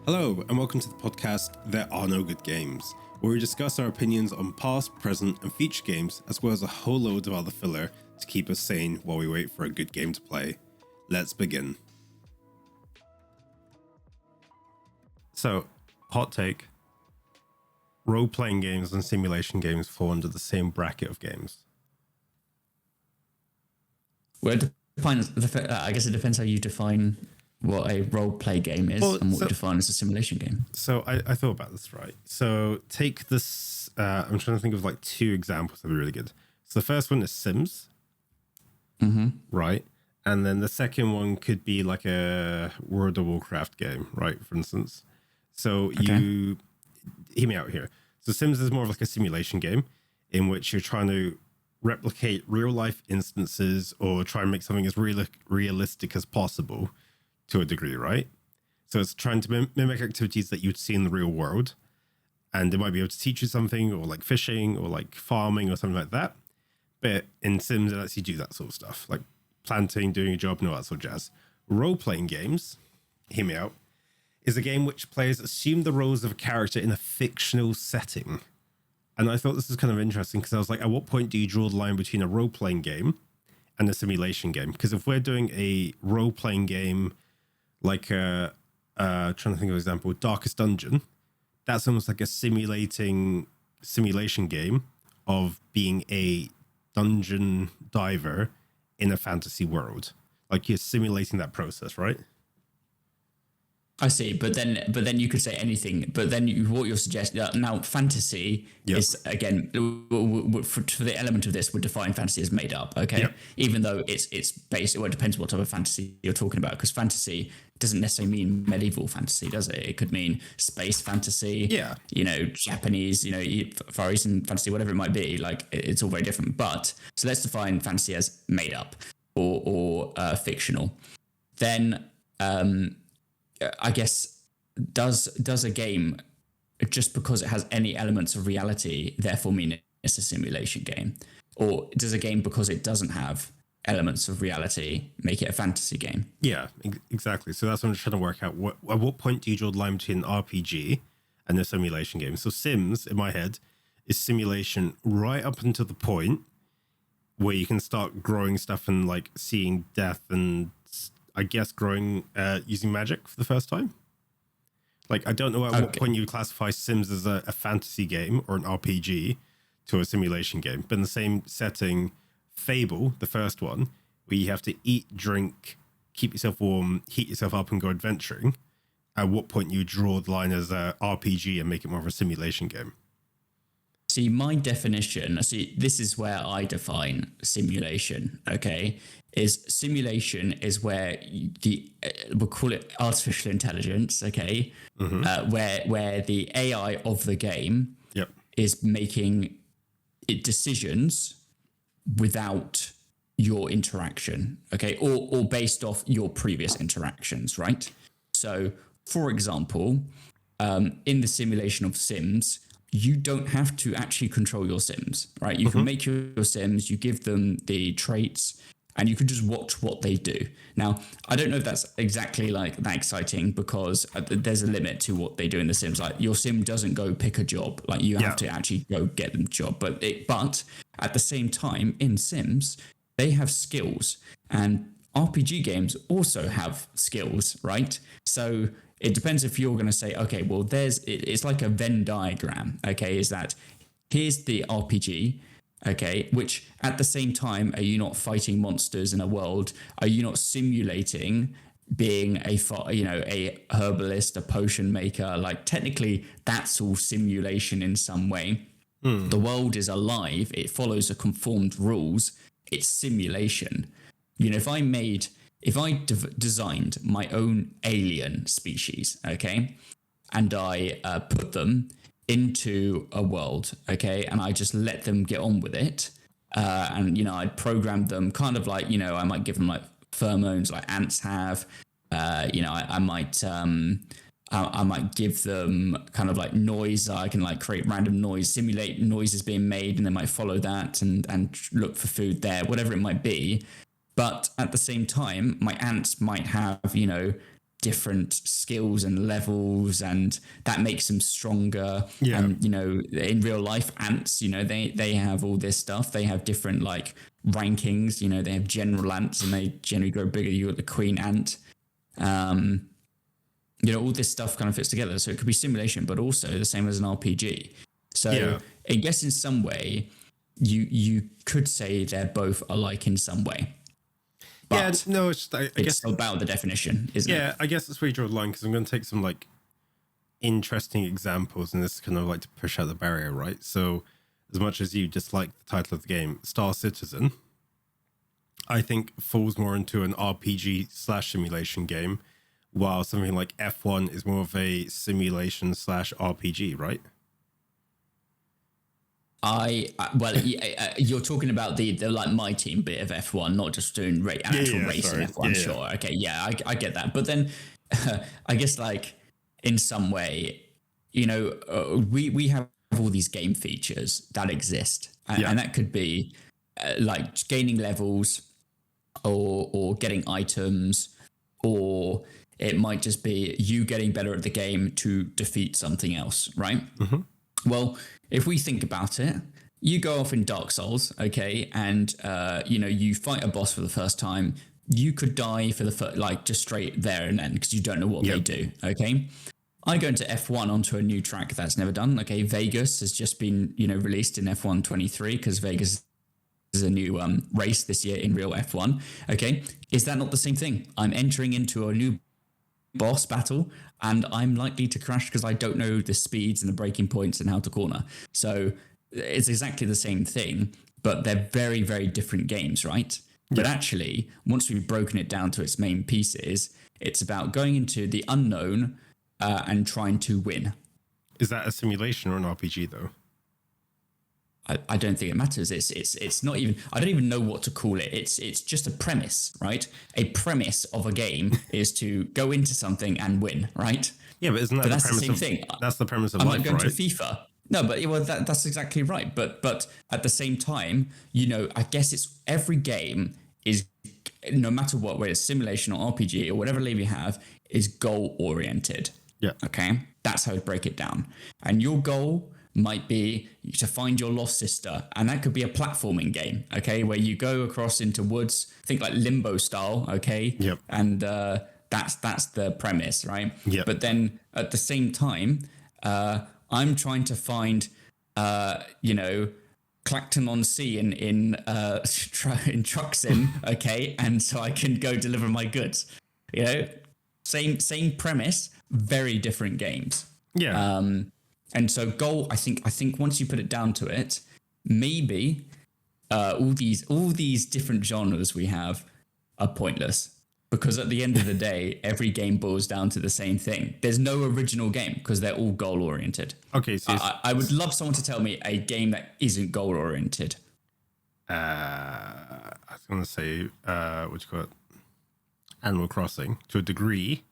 Hello, and welcome to the podcast There Are No Good Games, where we discuss our opinions on past, present, and future games, as well as a whole load of other filler to keep us sane while we wait for a good game to play. Let's begin. So, hot take. Role-playing games and simulation games fall under the same bracket of games. Well, I guess it depends how you define what a role-play game is and what you define as a simulation game. So I thought about this, right? So take this, I'm trying to think of like two examples that are really good. So the first one is Sims, right? And then the second one could be like a World of Warcraft game, right? For instance. So you hear me out here. So Sims is more of like a simulation game in which you're trying to replicate real life instances or try and make something as realistic as possible to a degree, right? So it's trying to mimic activities that you'd see in the real world, and it might be able to teach you something, or like fishing or like farming or something like that. But in Sims, it lets you do that sort of stuff, like planting, doing a job, and all that sort of jazz. Role-playing games, hear me out, is a game which players assume the roles of a character in a fictional setting. And I thought this was kind of interesting because I was like, at what point do you draw the line between a role-playing game and a simulation game? Because if we're doing a role-playing game like trying to think of an example, Darkest Dungeon, that's almost like a simulation game of being a dungeon diver in a fantasy world. Like you're simulating that process, right? I see, but then you could say anything. But then what you're suggesting now, fantasy is again for the element of this would define fantasy as made up. Okay, even though it's based. Well, it depends what type of fantasy you're talking about, because fantasy doesn't necessarily mean medieval fantasy, does it? It could mean space fantasy. Yeah, Japanese, Far Eastern fantasy, whatever it might be. Like it's all very different. But so let's define fantasy as made up or fictional. Then. I guess does a game, just because it has any elements of reality, therefore mean it's a simulation game? Or does a game, because it doesn't have elements of reality, make it a fantasy game? Yeah, exactly. So that's what I'm trying to work out. At what point do you draw the line between an RPG and a simulation game? So Sims, in my head, is simulation right up until the point where you can start growing stuff and like seeing death and I guess growing using magic for the first time. Like, I don't know at what point you classify Sims as a fantasy game or an RPG to a simulation game. But in the same setting, Fable, the first one, where you have to eat, drink, keep yourself warm, heat yourself up and go adventuring, at what point you draw the line as a RPG and make it more of a simulation game? See, my definition, this is where I define simulation, is simulation is where we'll call it artificial intelligence, where the AI of the game is making decisions without your interaction, or based off your previous interactions, right? So, for example, in the simulation of Sims, you don't have to actually control your Sims, right? You can make your Sims, you give them the traits, and you can just watch what they do. Now, I don't know if that's exactly like that exciting, because there's a limit to what they do in the Sims. Like your Sim doesn't go pick a job. Like you have to actually go get them a job. But at the same time, in Sims, they have skills, and RPG games also have skills, right? So it depends if you're going to say, okay, well, it's like a Venn diagram, is that here's the RPG, which at the same time, are you not fighting monsters in a world? Are you not simulating being a herbalist, a potion maker? Like technically that's all simulation in some way. The world is alive. It follows a conformed rules. It's simulation. If I designed my own alien species, and I put them into a world, and I just let them get on with it, and I'd program them kind of like, I might give them like pheromones like ants have, I might give them kind of like noise. I can like create random noise, simulate noises being made, and they might follow that and look for food there, whatever it might be. But at the same time, my ants might have, different skills and levels, and that makes them stronger. Yeah. And, you know, in real life, ants, you know, they have all this stuff. They have different like rankings, you know, they have general ants and they generally grow bigger. You got the queen ant. You know, all this stuff kind of fits together. So it could be simulation, but also the same as an RPG. So I guess in some way, you could say they're both alike in some way. But no, it's I guess it's about the definition, isn't it? Yeah, I guess that's where you draw the line, because I'm going to take some like interesting examples, and this is kind of like to push out the barrier, right? So as much as you dislike the title of the game, Star Citizen, I think falls more into an RPG/simulation game, while something like F1 is more of a simulation/RPG, right? You're talking about the like my team bit of F1, not just doing actual racing F1. Sure, okay, I get that. But then, I guess like in some way, you know, we have all these game features that exist, and that could be like gaining levels, or getting items, or it might just be you getting better at the game to defeat something else, right? Mm-hmm. Well, if we think about it, you go off in Dark Souls, okay, and you know, you fight a boss for the first time. You could die for like just straight there and then, because you don't know what they do, okay. I go into F1 onto a new track that's never done. Okay, Vegas has just been, you know, released in F1 23, because Vegas is a new race this year in real F1. Okay, is that not the same thing? I'm entering into a new boss battle, and I'm likely to crash because I don't know the speeds and the braking points and how to corner. So it's exactly the same thing, but they're very, very different games, right? Yeah. But actually, once we've broken it down to its main pieces, it's about going into the unknown and trying to win. Is that a simulation or an RPG though? I don't think it matters. It's not even. I don't even know what to call it. It's just a premise, right? A premise of a game is to go into something and win, right? Yeah, but isn't that that's the same thing? That's the premise of I'm life, not going right? to FIFA. No, but that's exactly right. But at the same time, you know, I guess it's every game is, no matter what, whether it's simulation or RPG or whatever label you have, is goal oriented. Yeah. Okay, that's how to break it down. And your goal might be to find your lost sister, and that could be a platforming game, okay, where you go across into woods, think like Limbo style, okay. Yep. And that's the premise, right? Yep. But then at the same time, I'm trying to find you know, Clacton on Sea in Truxin, okay, and so I can go deliver my goods. You know, same premise, very different games. Yeah. And so goal, I think once you put it down to it, maybe all these different genres we have are pointless, because at the end of the day, every game boils down to the same thing. There's no original game because they're all goal oriented. Okay, so I would love someone to tell me a game that isn't goal oriented. I was going to say, what you call it? Animal Crossing, to a degree,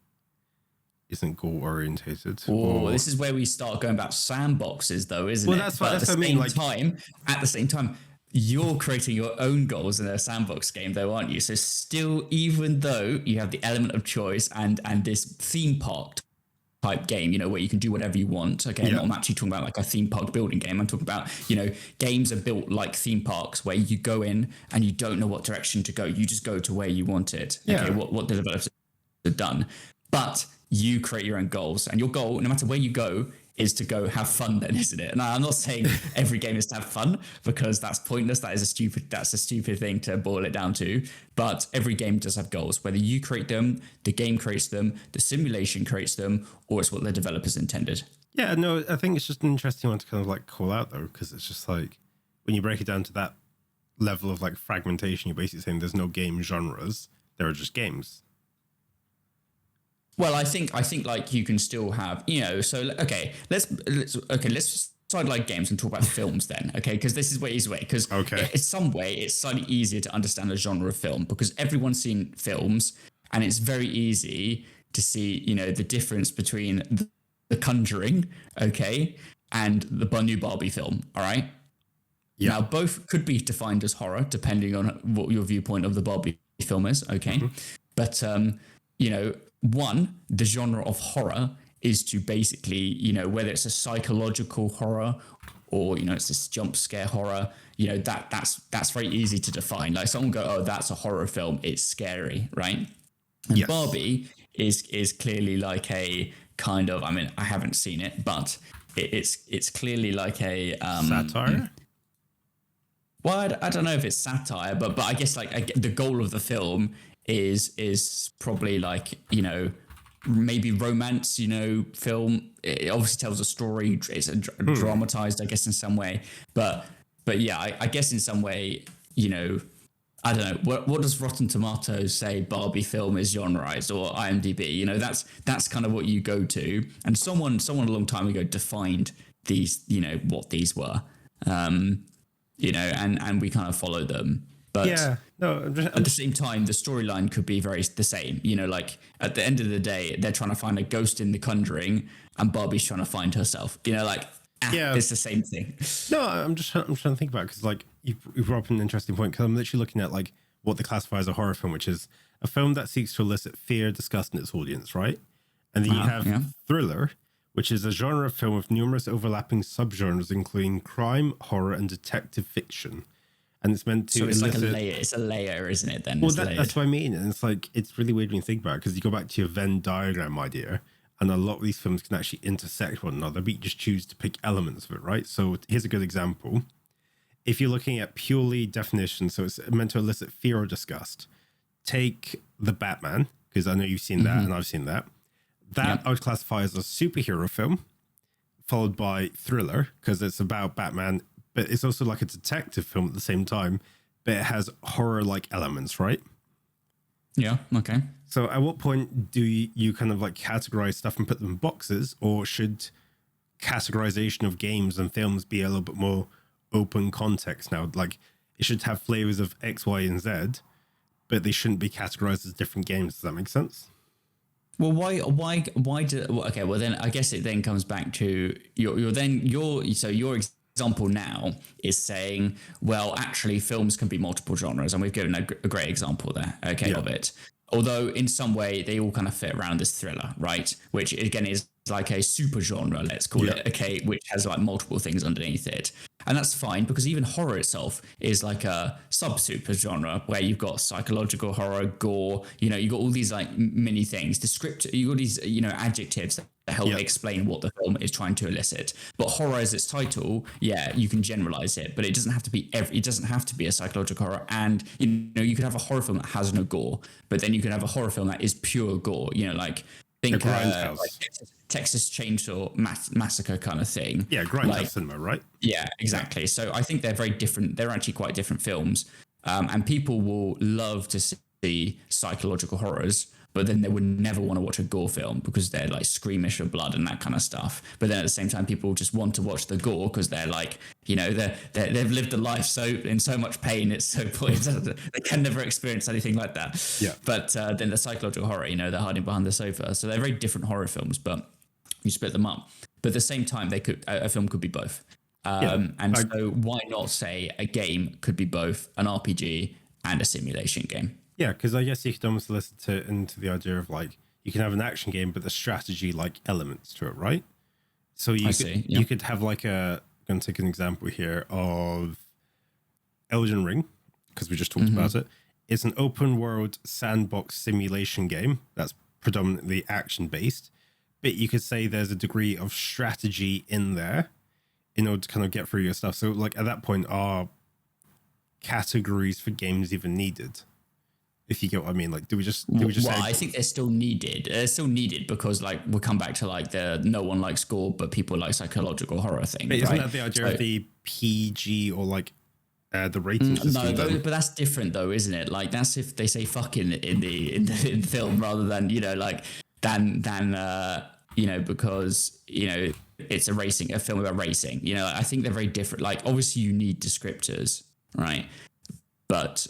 isn't goal orientated. Oh, this is where we start going about sandboxes, though, isn't it? Well, that's what I mean. Like, at the same time, you're creating your own goals in a sandbox game, though, aren't you? So still, even though you have the element of choice and this theme park type game, you know, where you can do whatever you want. Okay, I'm not actually talking about like a theme park building game. I'm talking about, you know, games are built like theme parks where you go in and you don't know what direction to go. You just go to where you want it. Yeah. Okay, what the developers have done. But you create your own goals, and your goal, no matter where you go, is to go have fun then, isn't it? And I'm not saying every game is to have fun, because that's pointless. That's a stupid thing to boil it down to. But every game does have goals, whether you create them, the game creates them, the simulation creates them, or it's what the developers intended. Yeah, no, I think it's just an interesting one to kind of like call out though, because it's just like when you break it down to that level of like fragmentation, you're basically saying there's no game genres, there are just games. Well, I think like you can still have, you know, so okay, let's sideline games and talk about films then, okay? Because this is way easier way. Because in some way it's slightly easier to understand a genre of film, because everyone's seen films, and it's very easy to see, you know, the difference between The Conjuring, okay, and the new Barbie film. All right. Yeah. Now both could be defined as horror depending on what your viewpoint of the Barbie film is, okay, but one, the genre of horror is to basically, whether it's a psychological horror or, it's this jump scare horror, that's very easy to define. Like someone go, oh, that's a horror film. It's scary, right? And yes. Barbie is clearly like a kind of, I mean, I haven't seen it, but it's clearly like a satire. Well, I don't know if it's satire, but I guess like the goal of the film is probably like, maybe romance, film. It obviously tells a story. It's dramatized, I guess, in some way. But yeah, I guess in some way, I don't know. What does Rotten Tomatoes say Barbie film is genreized, or IMDb? That's kind of what you go to. And someone a long time ago defined these, what these were, and we kind of follow them. But yeah, no, at the same time, the storyline could be very the same. Like at the end of the day, they're trying to find a ghost in The Conjuring, and Barbie's trying to find herself. It's the same thing. No, I'm trying to think about it because like you brought up an interesting point, because I'm literally looking at like what they classify as a horror film, which is a film that seeks to elicit fear, disgust in its audience, right? And then you have thriller, which is a genre of film with numerous overlapping subgenres, including crime, horror, and detective fiction. And it's meant to. So it's like a layer. It's a layer, isn't it? Then. Well, that's what I mean. And it's like it's really weird when you think about it, because you go back to your Venn diagram idea, and a lot of these films can actually intersect one another, but you just choose to pick elements of it, right? So here's a good example. If you're looking at purely definition, so it's meant to elicit fear or disgust. Take The Batman, because I know you've seen that and I've seen that. That I would classify as a superhero film, followed by thriller, because it's about Batman, but it's also like a detective film at the same time, but it has horror-like elements, right? Yeah, okay. So at what point do you kind of like categorize stuff and put them in boxes, or should categorization of games and films be a little bit more open context now? Like it should have flavors of X, Y, and Z, but they shouldn't be categorized as different games. Does that make sense? Well, why do, okay, well then I guess it then comes back to your example now is saying, well, actually films can be multiple genres, and we've given a great example there, of it. Although in some way they all kind of fit around this thriller, right? Which again is like a super genre, let's call it, which has like multiple things underneath it. And that's fine, because even horror itself is like a sub-super genre where you've got psychological horror, gore, you've got all these like mini things, you've got these, adjectives that help explain what the film is trying to elicit. But horror as its title, you can generalize it, but it doesn't have to be it doesn't have to be a psychological horror. And, you could have a horror film that has no gore, but then you could have a horror film that is pure gore, think like Texas Chainsaw Massacre kind of thing. Yeah, grindhouse cinema, right? Yeah, exactly. So I think they're very different. They're actually quite different films. And people will love to see psychological horrors, but then they would never want to watch a gore film because they're like squeamish of blood and that kind of stuff. But then at the same time, people just want to watch the gore because they're like, they've lived a life in so much pain. It's so they can never experience anything like that. Yeah. But then the psychological horror, they're hiding behind the sofa. So they're very different horror films, but you split them up. But at the same time, a film could be both. So why not say a game could be both an RPG and a simulation game? Yeah, because I guess you could almost listen into the idea of like you can have an action game, but the strategy like elements to it, right? So you could have like I'm going to take an example here of Elden Ring, because we just talked about it. It's an open world sandbox simulation game that's predominantly action based, but you could say there's a degree of strategy in there in order to kind of get through your stuff. So like at that point, are categories for games even needed? If you get what I mean, like, do we just say, I think they're still needed. They're still needed because, like, we'll come back to like the no one likes gore, but people like psychological horror thing. But isn't that the idea of the PG or like the rating system? No, but that's different though, isn't it? Like, that's if they say fuck in the film rather than because it's a film about racing. I think they're very different. Like, obviously, you need descriptors, right? But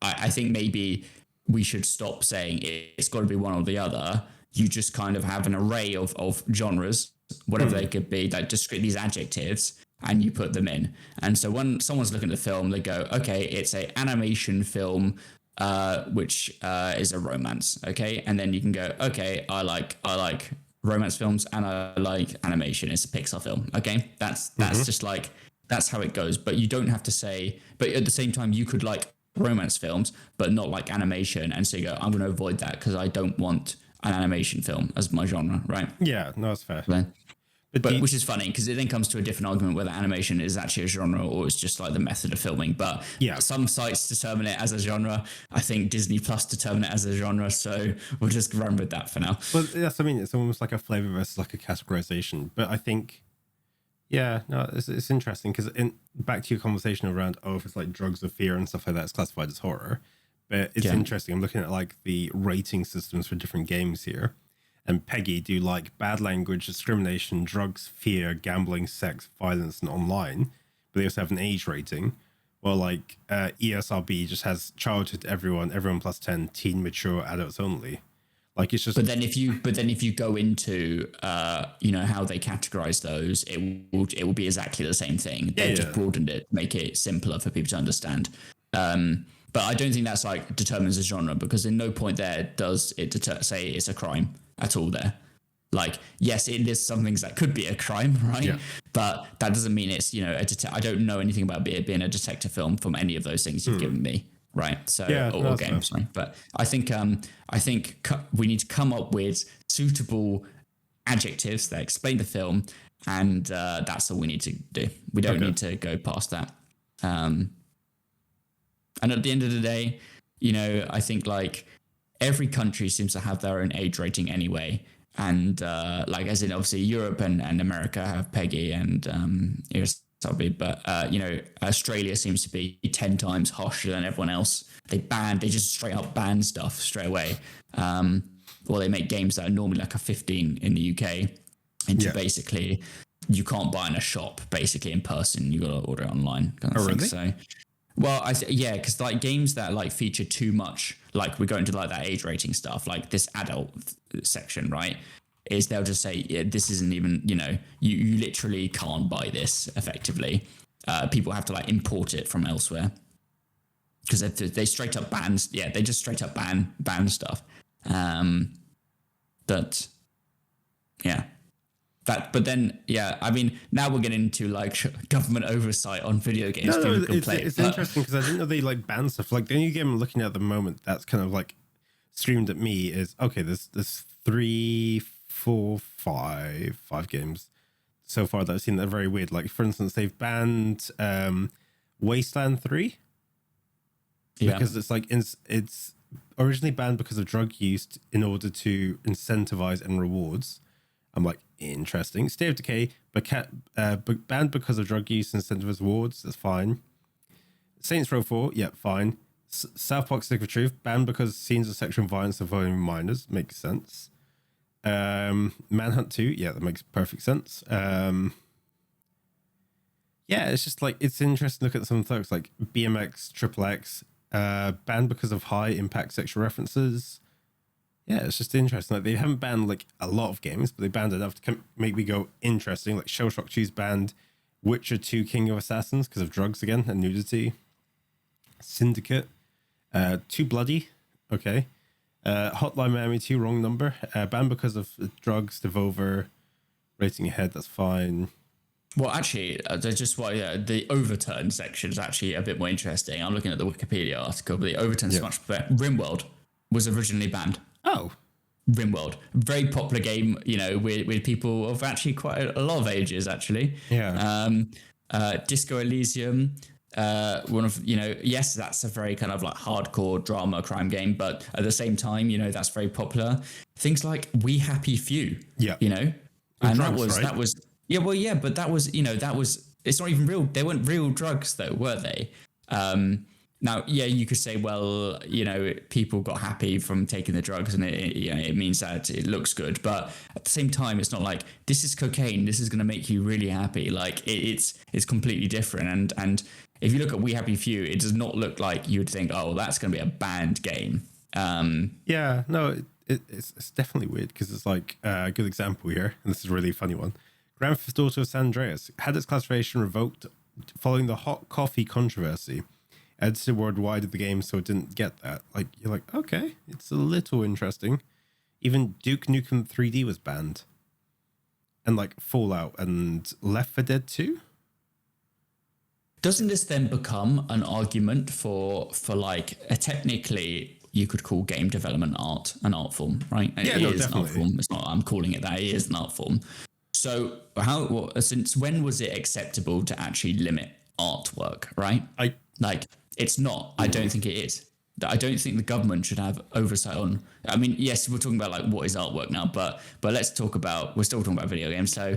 I think maybe we should stop saying it's got to be one or the other. You just kind of have an array of genres, whatever they could be, like these adjectives, and you put them in. And so when someone's looking at the film, they go, okay, it's an animation film which is a romance. Okay, and then you can go, okay, I like romance films and I like animation. It's a Pixar film. Okay, that's just like that's how it goes. But you don't have to say. But at the same time, you could like romance films, but not like animation. And so you go, I'm going to avoid that because I don't want an animation film as my genre, right? Yeah, no, that's fair. But which is funny because it then comes to a different argument whether animation is actually a genre or it's just like the method of filming. But yeah, some sites determine it as a genre. I think Disney Plus determine it as a genre. So we'll just run with that for now. Well, that's what I mean. It's almost like a flavor versus like a categorization. But I think, yeah, no, it's interesting because back to your conversation around, if it's like drugs of fear and stuff like that, it's classified as horror. But it's interesting. I'm looking at like the rating systems for different games here. And Peggy do like bad language, discrimination, drugs, fear, gambling, sex, violence, and online. But they also have an age rating. Well, like ESRB just has childhood, everyone plus 10, teen, mature, adults only. Like it's just. But then if you go into how they categorize those, it will be exactly the same thing. They've just broadened it, make it simpler for people to understand. But I don't think that's like determines a genre because in no point there does it say it's a crime at all there. Like, yes, it is some things that could be a crime, right? Yeah. But that doesn't mean it's, I don't know anything about it being a detective film from any of those things you've given me, right? So, or games, right? But I think we need to come up with suitable adjectives that explain the film, and that's all we need to do. We don't need to go past that. And at the end of the day, I think like every country seems to have their own age rating anyway. And like as in obviously Europe and America have Peggy and ESRB, but Australia seems to be 10 times harsher than everyone else. They just straight up ban stuff straight away. Or they make games that are normally like a 15 in the UK into basically you can't buy in a shop basically in person. You got to order it online. Really? So. Well, because like games that like feature too much, like we go into like that age rating stuff, like this adult section, right? Is they'll just say, this isn't even, you literally can't buy this effectively. People have to like import it from elsewhere because they straight up ban, they just straight up ban stuff. But then, I mean, now we're getting into like government oversight on video games. It's interesting because I didn't know they like ban stuff. Like the only game I'm looking at the moment that's kind of like streamed at me is there's 3, 4, 5 games so far that I've seen that are very weird. Like for instance, they've banned Wasteland 3 because it's like it's originally banned because of drug use in order to incentivize and rewards. I'm like, interesting. State of Decay, but banned because of drug use and incentive rewards. That's fine. Saints Row 4, fine. South Park: Stick of Truth, banned because scenes of sexual violence involving minors. Makes sense. Manhunt 2, that makes perfect sense. It's just like, it's interesting to look at some folks like BMX, Triple X, banned because of high impact sexual references. Yeah, it's just interesting. Like they haven't banned like a lot of games, but they banned enough to make me go interesting. Like Shell Shock 2's banned, Witcher 2 King of Assassins because of drugs again and nudity. Syndicate, Too Bloody, okay. Hotline Miami 2 Wrong Number, banned because of drugs. Devolver rating ahead. That's fine. Well, actually, the overturn section is actually a bit more interesting. I'm looking at the Wikipedia article, but the overturn is much better. RimWorld was originally banned. Oh. RimWorld, very popular game, with people of actually quite a lot of ages, actually. Yeah. Disco Elysium, one of, yes, that's a very kind of like hardcore drama crime game, but at the same time, that's very popular. Things like We Happy Few, and drugs, that was, but that was, it's not even real. They weren't real drugs though, were they? Now, you could say, well, people got happy from taking the drugs and it means that it looks good. But at the same time, it's not like this is cocaine. This is going to make you really happy. Like it's completely different. And if you look at We Happy Few, it does not look like you would think, oh, that's going to be a banned game. It's definitely weird because it's like a good example here. And this is a really funny one. Grand Theft Auto San Andreas had its classification revoked following the hot coffee controversy. edited worldwide of the game, so it didn't get that. Like, you're like, okay, it's a little interesting. Even Duke Nukem 3D was banned. And like Fallout and Left 4 Dead 2. Doesn't this then become an argument for like technically you could call game development art an art form, right? Yeah, It no, is definitely. an art form. It's not. I'm calling it that. It is an art form. So since when was it acceptable to actually limit artwork? Right? It's not. I don't think it is. I don't think the government should have oversight on. I mean, yes, we're talking about like what is artwork now, but let's talk about. We're still talking about video games. So,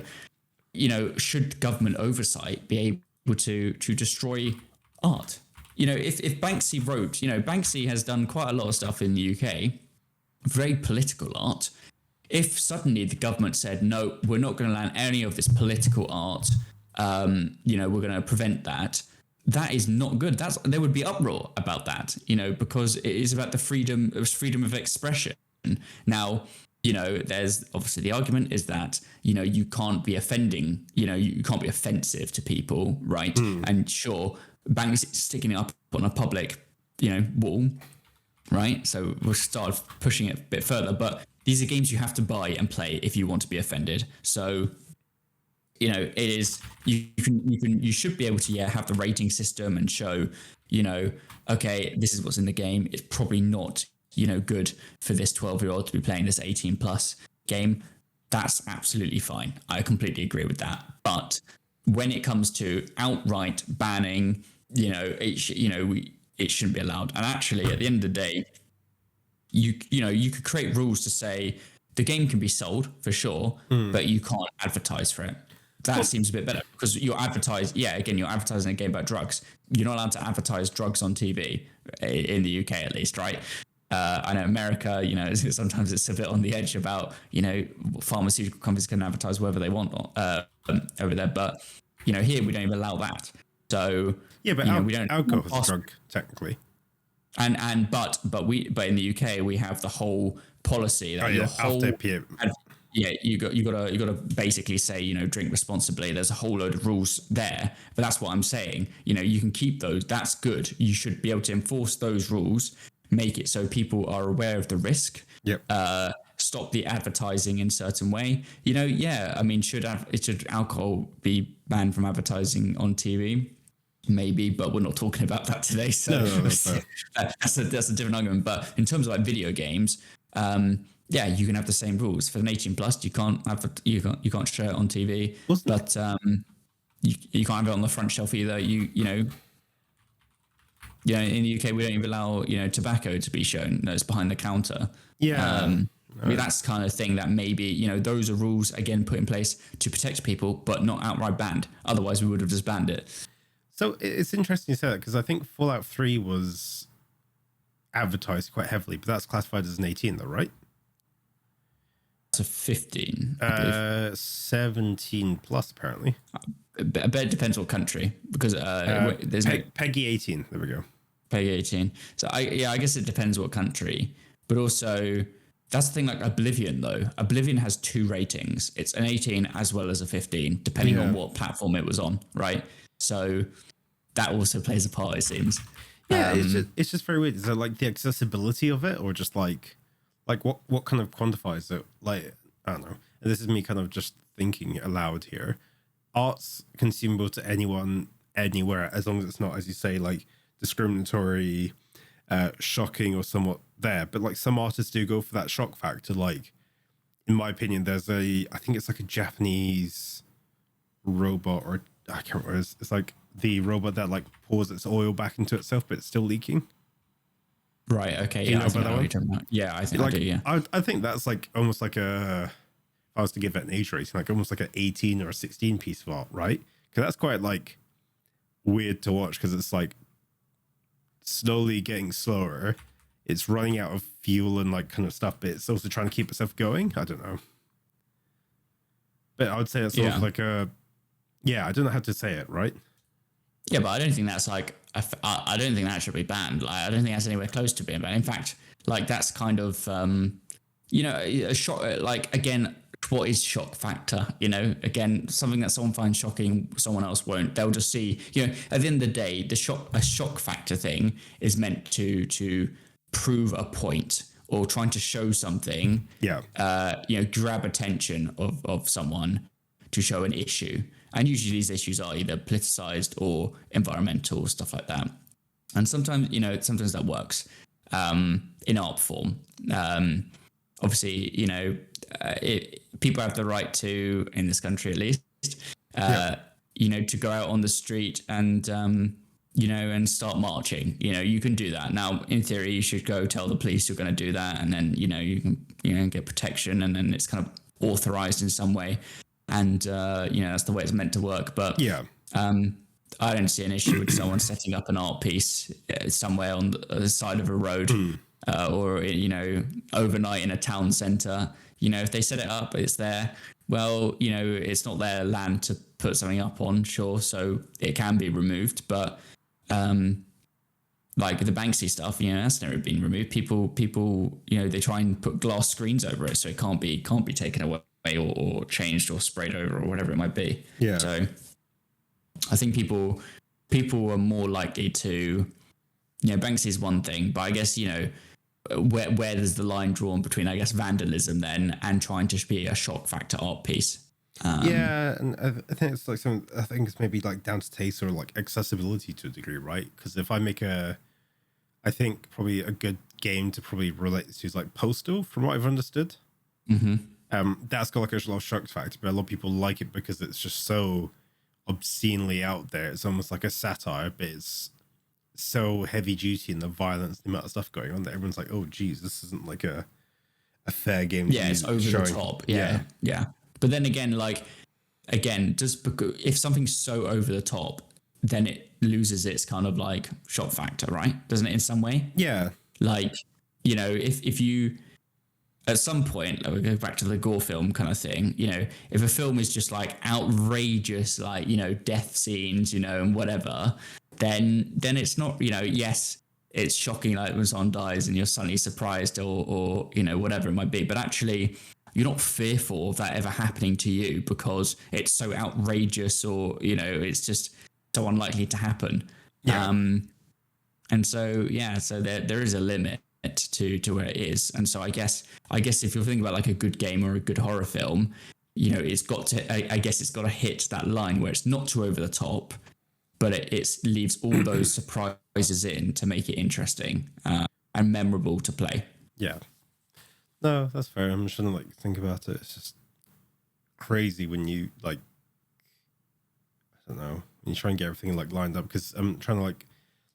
should government oversight be able to destroy art? If Banksy wrote, Banksy has done quite a lot of stuff in the UK, very political art. If suddenly the government said, no, we're not going to allow any of this political art, we're going to prevent that. That is not good. There would be uproar about that, because it is about the freedom of expression. Now, there's obviously the argument is that, you can't be offending, you can't be offensive to people, right? And sure, Banks sticking it up on a public, wall, right? So we'll start pushing it a bit further, but these are games you have to buy and play if you want to be offended. So, it is you should be able to have the rating system and show, okay, this is what's in the game. It's probably not, good for this 12-year-old to be playing this 18 plus game. That's absolutely fine. I completely agree with that. But when it comes to outright banning, it shouldn't be allowed. And actually, at the end of the day, you could create rules to say the game can be sold for sure, but you can't advertise for it. That seems a bit better because you're advertising a game about drugs. You're not allowed to advertise drugs on TV in the UK, at least, right? I know America, sometimes it's a bit on the edge about, pharmaceutical companies can advertise wherever they want over there. But, here we don't even allow that. So, yeah, but we don't. Alcohol is a drug, technically. But in the UK, we have the whole policy that you gotta basically say, drink responsibly. There's a whole load of rules there, but that's what I'm saying. You can keep those. That's good. You should be able to enforce those rules, make it so people are aware of the risk. Yep. Stop the advertising in a certain way. I mean, should alcohol be banned from advertising on TV? Maybe, but we're not talking about that today. So no, that's a different argument. But in terms of like video games, you can have the same rules for an 18 plus. You can't you can't show it on TV, but you can't have it on the front shelf either. In the UK we don't even allow tobacco to be shown. No, it's behind the counter. I mean, that's the kind of thing that maybe those are rules again put in place to protect people, but not outright banned. Otherwise, we would have just banned it. So it's interesting you say that because I think Fallout 3 was advertised quite heavily, but that's classified as an 18 though, right? It's a 15. 17 plus apparently. I bet it depends what country because there's Peggy 18. There we go. Peggy 18. So I guess it depends what country, but also that's the thing. Like Oblivion though, Oblivion has 2 ratings. It's an 18 as well as a 15, depending on what platform it was on, right? So that also plays a part, it seems. Yeah, it's just very weird. Is it like the accessibility of it, or just like what kind of quantifies it? Like, I don't know. And this is me kind of just thinking aloud here. Art's consumable to anyone, anywhere, as long as it's not, as you say, like discriminatory, shocking, or somewhat there. But like some artists do go for that shock factor. Like, in my opinion, I think it's like a Japanese robot, or I can't remember. It's like the robot that like pours its oil back into itself, but it's still leaking. Right. Okay. Yeah. I think what you're talking about. Yeah, I think like, I do. Yeah. I think that's like almost like if I was to give it an age rating, like almost like an 18 or a 16 piece of art, right? Because that's quite like weird to watch because it's like slowly getting slower. It's running out of fuel and like kind of stuff, but it's also trying to keep itself going. I don't know. But I would say it's sort of like I don't know how to say it, right? Yeah, but I don't think that's like, I don't think that should be banned. Like, I don't think that's anywhere close to being banned. In fact, like that's kind of, a shot, like again, what is shock factor? Again, something that someone finds shocking, someone else won't. They'll just see, at the end of the day, a shock factor thing is meant to prove a point or trying to show something. Yeah. Grab attention of someone to show an issue. And usually these issues are either politicized or environmental, stuff like that. And sometimes, sometimes that works in art form. Obviously, people have the right to, in this country at least, to go out on the street and, and start marching. You can do that. Now, in theory, you should go tell the police you're going to do that. And then, you can, get protection, and then it's kind of authorized in some way. And, that's the way it's meant to work. But I don't see an issue with someone setting up an art piece somewhere on the side of a road or, overnight in a town centre. If they set it up, it's there. Well, it's not their land to put something up on, sure. So it can be removed. But like the Banksy stuff, that's never been removed. People, they try and put glass screens over it so it can't be taken away or changed or sprayed over or whatever it might be. Yeah. So I think people are more likely to, Banksy is one thing, but I guess, where does the line drawn between, I guess, vandalism then and trying to be a shock factor art piece? And I think it's like I think it's maybe like down to taste or like accessibility to a degree, right? Because if I make I think probably a good game to probably relate to is like Postal, from what I've understood. Mm-hmm. That's got like a lot of shock factor, but a lot of people like it because it's just so obscenely out there. It's almost like a satire, but it's so heavy duty in the violence, the amount of stuff going on that everyone's like, oh geez, this isn't like a fair game. Yeah, it's over the top. Yeah. But then again, just because if something's so over the top, then it loses its kind of like shock factor, right? Doesn't it, in some way? Yeah. Like, if you at some point, like we go back to the gore film kind of thing, if a film is just like outrageous, like, death scenes, and whatever, then it's not, yes, it's shocking, like when someone dies and you're suddenly surprised or whatever it might be, but actually you're not fearful of that ever happening to you because it's so outrageous or, it's just so unlikely to happen. Yeah. And so, so there is a limit to where it is. And so I guess if you're thinking about like a good game or a good horror film, it's got to, I guess it's got to hit that line where it's not too over the top, but it leaves all those surprises in to make it interesting and memorable to play. Yeah. No, that's fair. I'm just trying to like think about it. It's just crazy when you like, I don't know, when you try and get everything like lined up, because I'm trying to like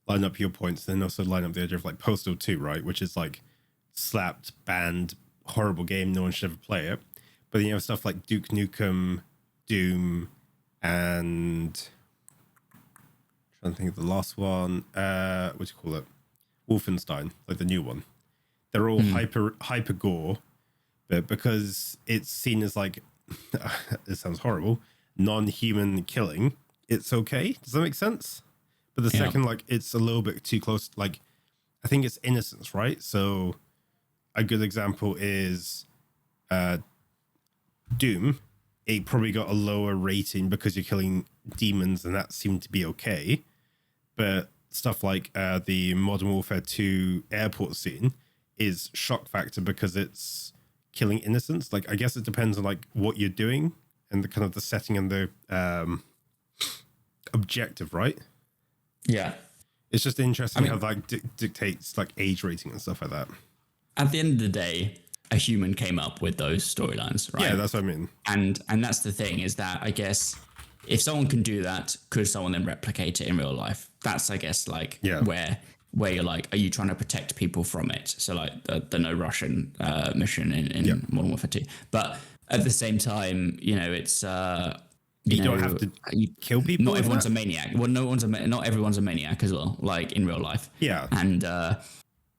line up your points and then also line up the idea of like Postal 2, right? Which is like slapped, banned, horrible game. No one should ever play it. But then you have stuff like Duke Nukem, Doom, and I'm trying to think of the last one. What do you call it? Wolfenstein, like the new one. They're all hyper gore, but because it's seen as like, it sounds horrible, non-human killing, it's okay. Does that make sense? But the second, like, it's a little bit too close. Like, I think it's innocence, right? So a good example is Doom. It probably got a lower rating because you're killing demons, and that seemed to be okay. But stuff like the Modern Warfare 2 airport scene is shock factor because it's killing innocents. Like, I guess it depends on like what you're doing and the kind of the setting and the objective, right? Yeah. It's just interesting how that dictates like age rating and stuff like that. At the end of the day, a human came up with those storylines, right? Yeah, that's what I mean. And that's the thing, is that I guess if someone can do that, could someone then replicate it in real life? That's, I guess, like where you're like, are you trying to protect people from it? So like the No Russian mission in Modern Warfare 2. But at the same time, it's you don't have to kill people. Not everyone's a maniac. Well, not everyone's a maniac as well, like in real life. Yeah. And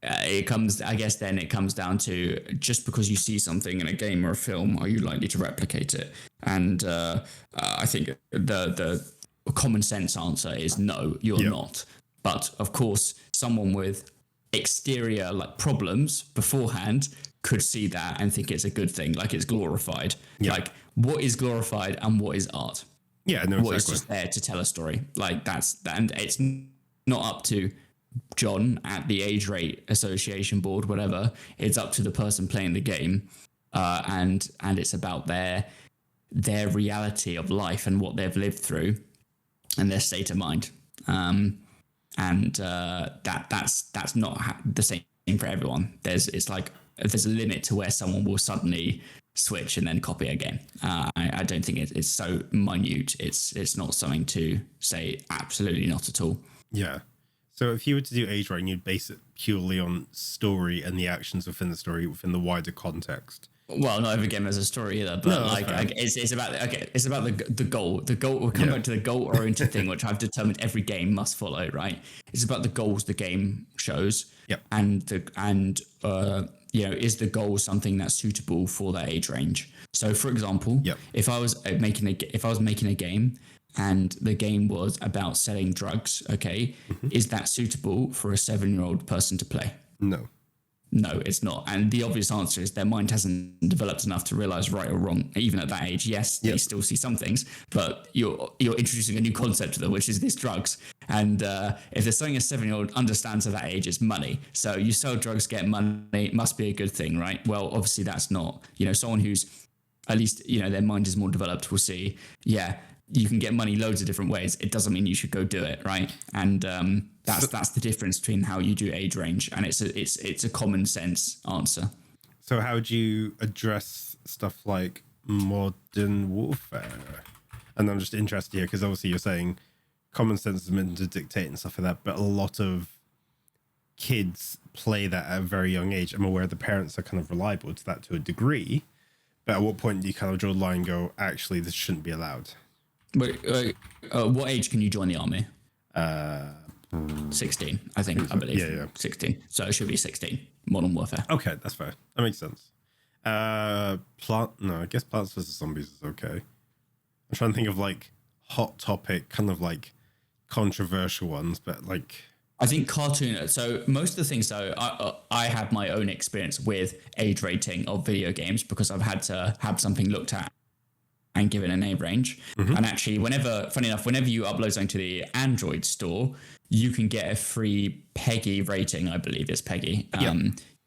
it comes down to, just because you see something in a game or a film, are you likely to replicate it? And I think the common sense answer is no, you're not. But of course, someone with exterior like problems beforehand could see that and think it's a good thing, like it's glorified. Yeah. Like, what is glorified and what is art? Yeah, no, exactly. What is just there to tell a story? Like and it's not up to John at the Age Rate Association board, whatever. It's up to the person playing the game, and it's about their reality of life and what they've lived through, and their state of mind. That's not the same for everyone. There's a limit to where someone will suddenly switch and then copy again. I don't think it's so minute. It's not something to say absolutely not at all. Yeah. So if you were to do Age Rating, you'd base it purely on story and the actions within the story within the wider context. Well, not every game has a story either, but no, it's about the goal. The goal. We'll come back to the goal-oriented thing, which I've determined every game must follow. Right? It's about the goals the game shows. Yep. Is the goal something that's suitable for that age range? So, for example, yep. if I was making a game and the game was about selling drugs, okay, is that suitable for a 7-year-old person to play? No, it's not. And the obvious answer is their mind hasn't developed enough to realize right or wrong, even at that age. Yes, they still see some things, but you're introducing a new concept to them, which is this drugs. And if there's something a 7-year-old understands at that age, it's money. So you sell drugs, get money, it must be a good thing, right? Well, obviously that's not. Someone who's at least, their mind is more developed will see, you can get money loads of different ways. It doesn't mean you should go do it, right? And that's the difference between how you do age range, and it's a common sense answer. So how would you address stuff like modern warfare? And I'm just interested here because obviously you're saying common sense is meant to dictate and stuff like that, but a lot of kids play that at a very young age. I'm aware the parents are kind of reliable to that to a degree, but at what point do you kind of draw the line and go, actually, this shouldn't be allowed? Wait, what age can you join the army? 16, I believe. Yeah. 16. So it should be 16. Modern Warfare. Okay, that's fair. That makes sense. I guess Plants vs. Zombies is okay. I'm trying to think of like hot topic, kind of like controversial ones, but like... I think cartoon. So most of the things, though, I have my own experience with age rating of video games because I've had to have something looked at and given an age range. And actually, funny enough, whenever you upload something to the Android store, you can get a free PEGI rating, I believe it's PEGI.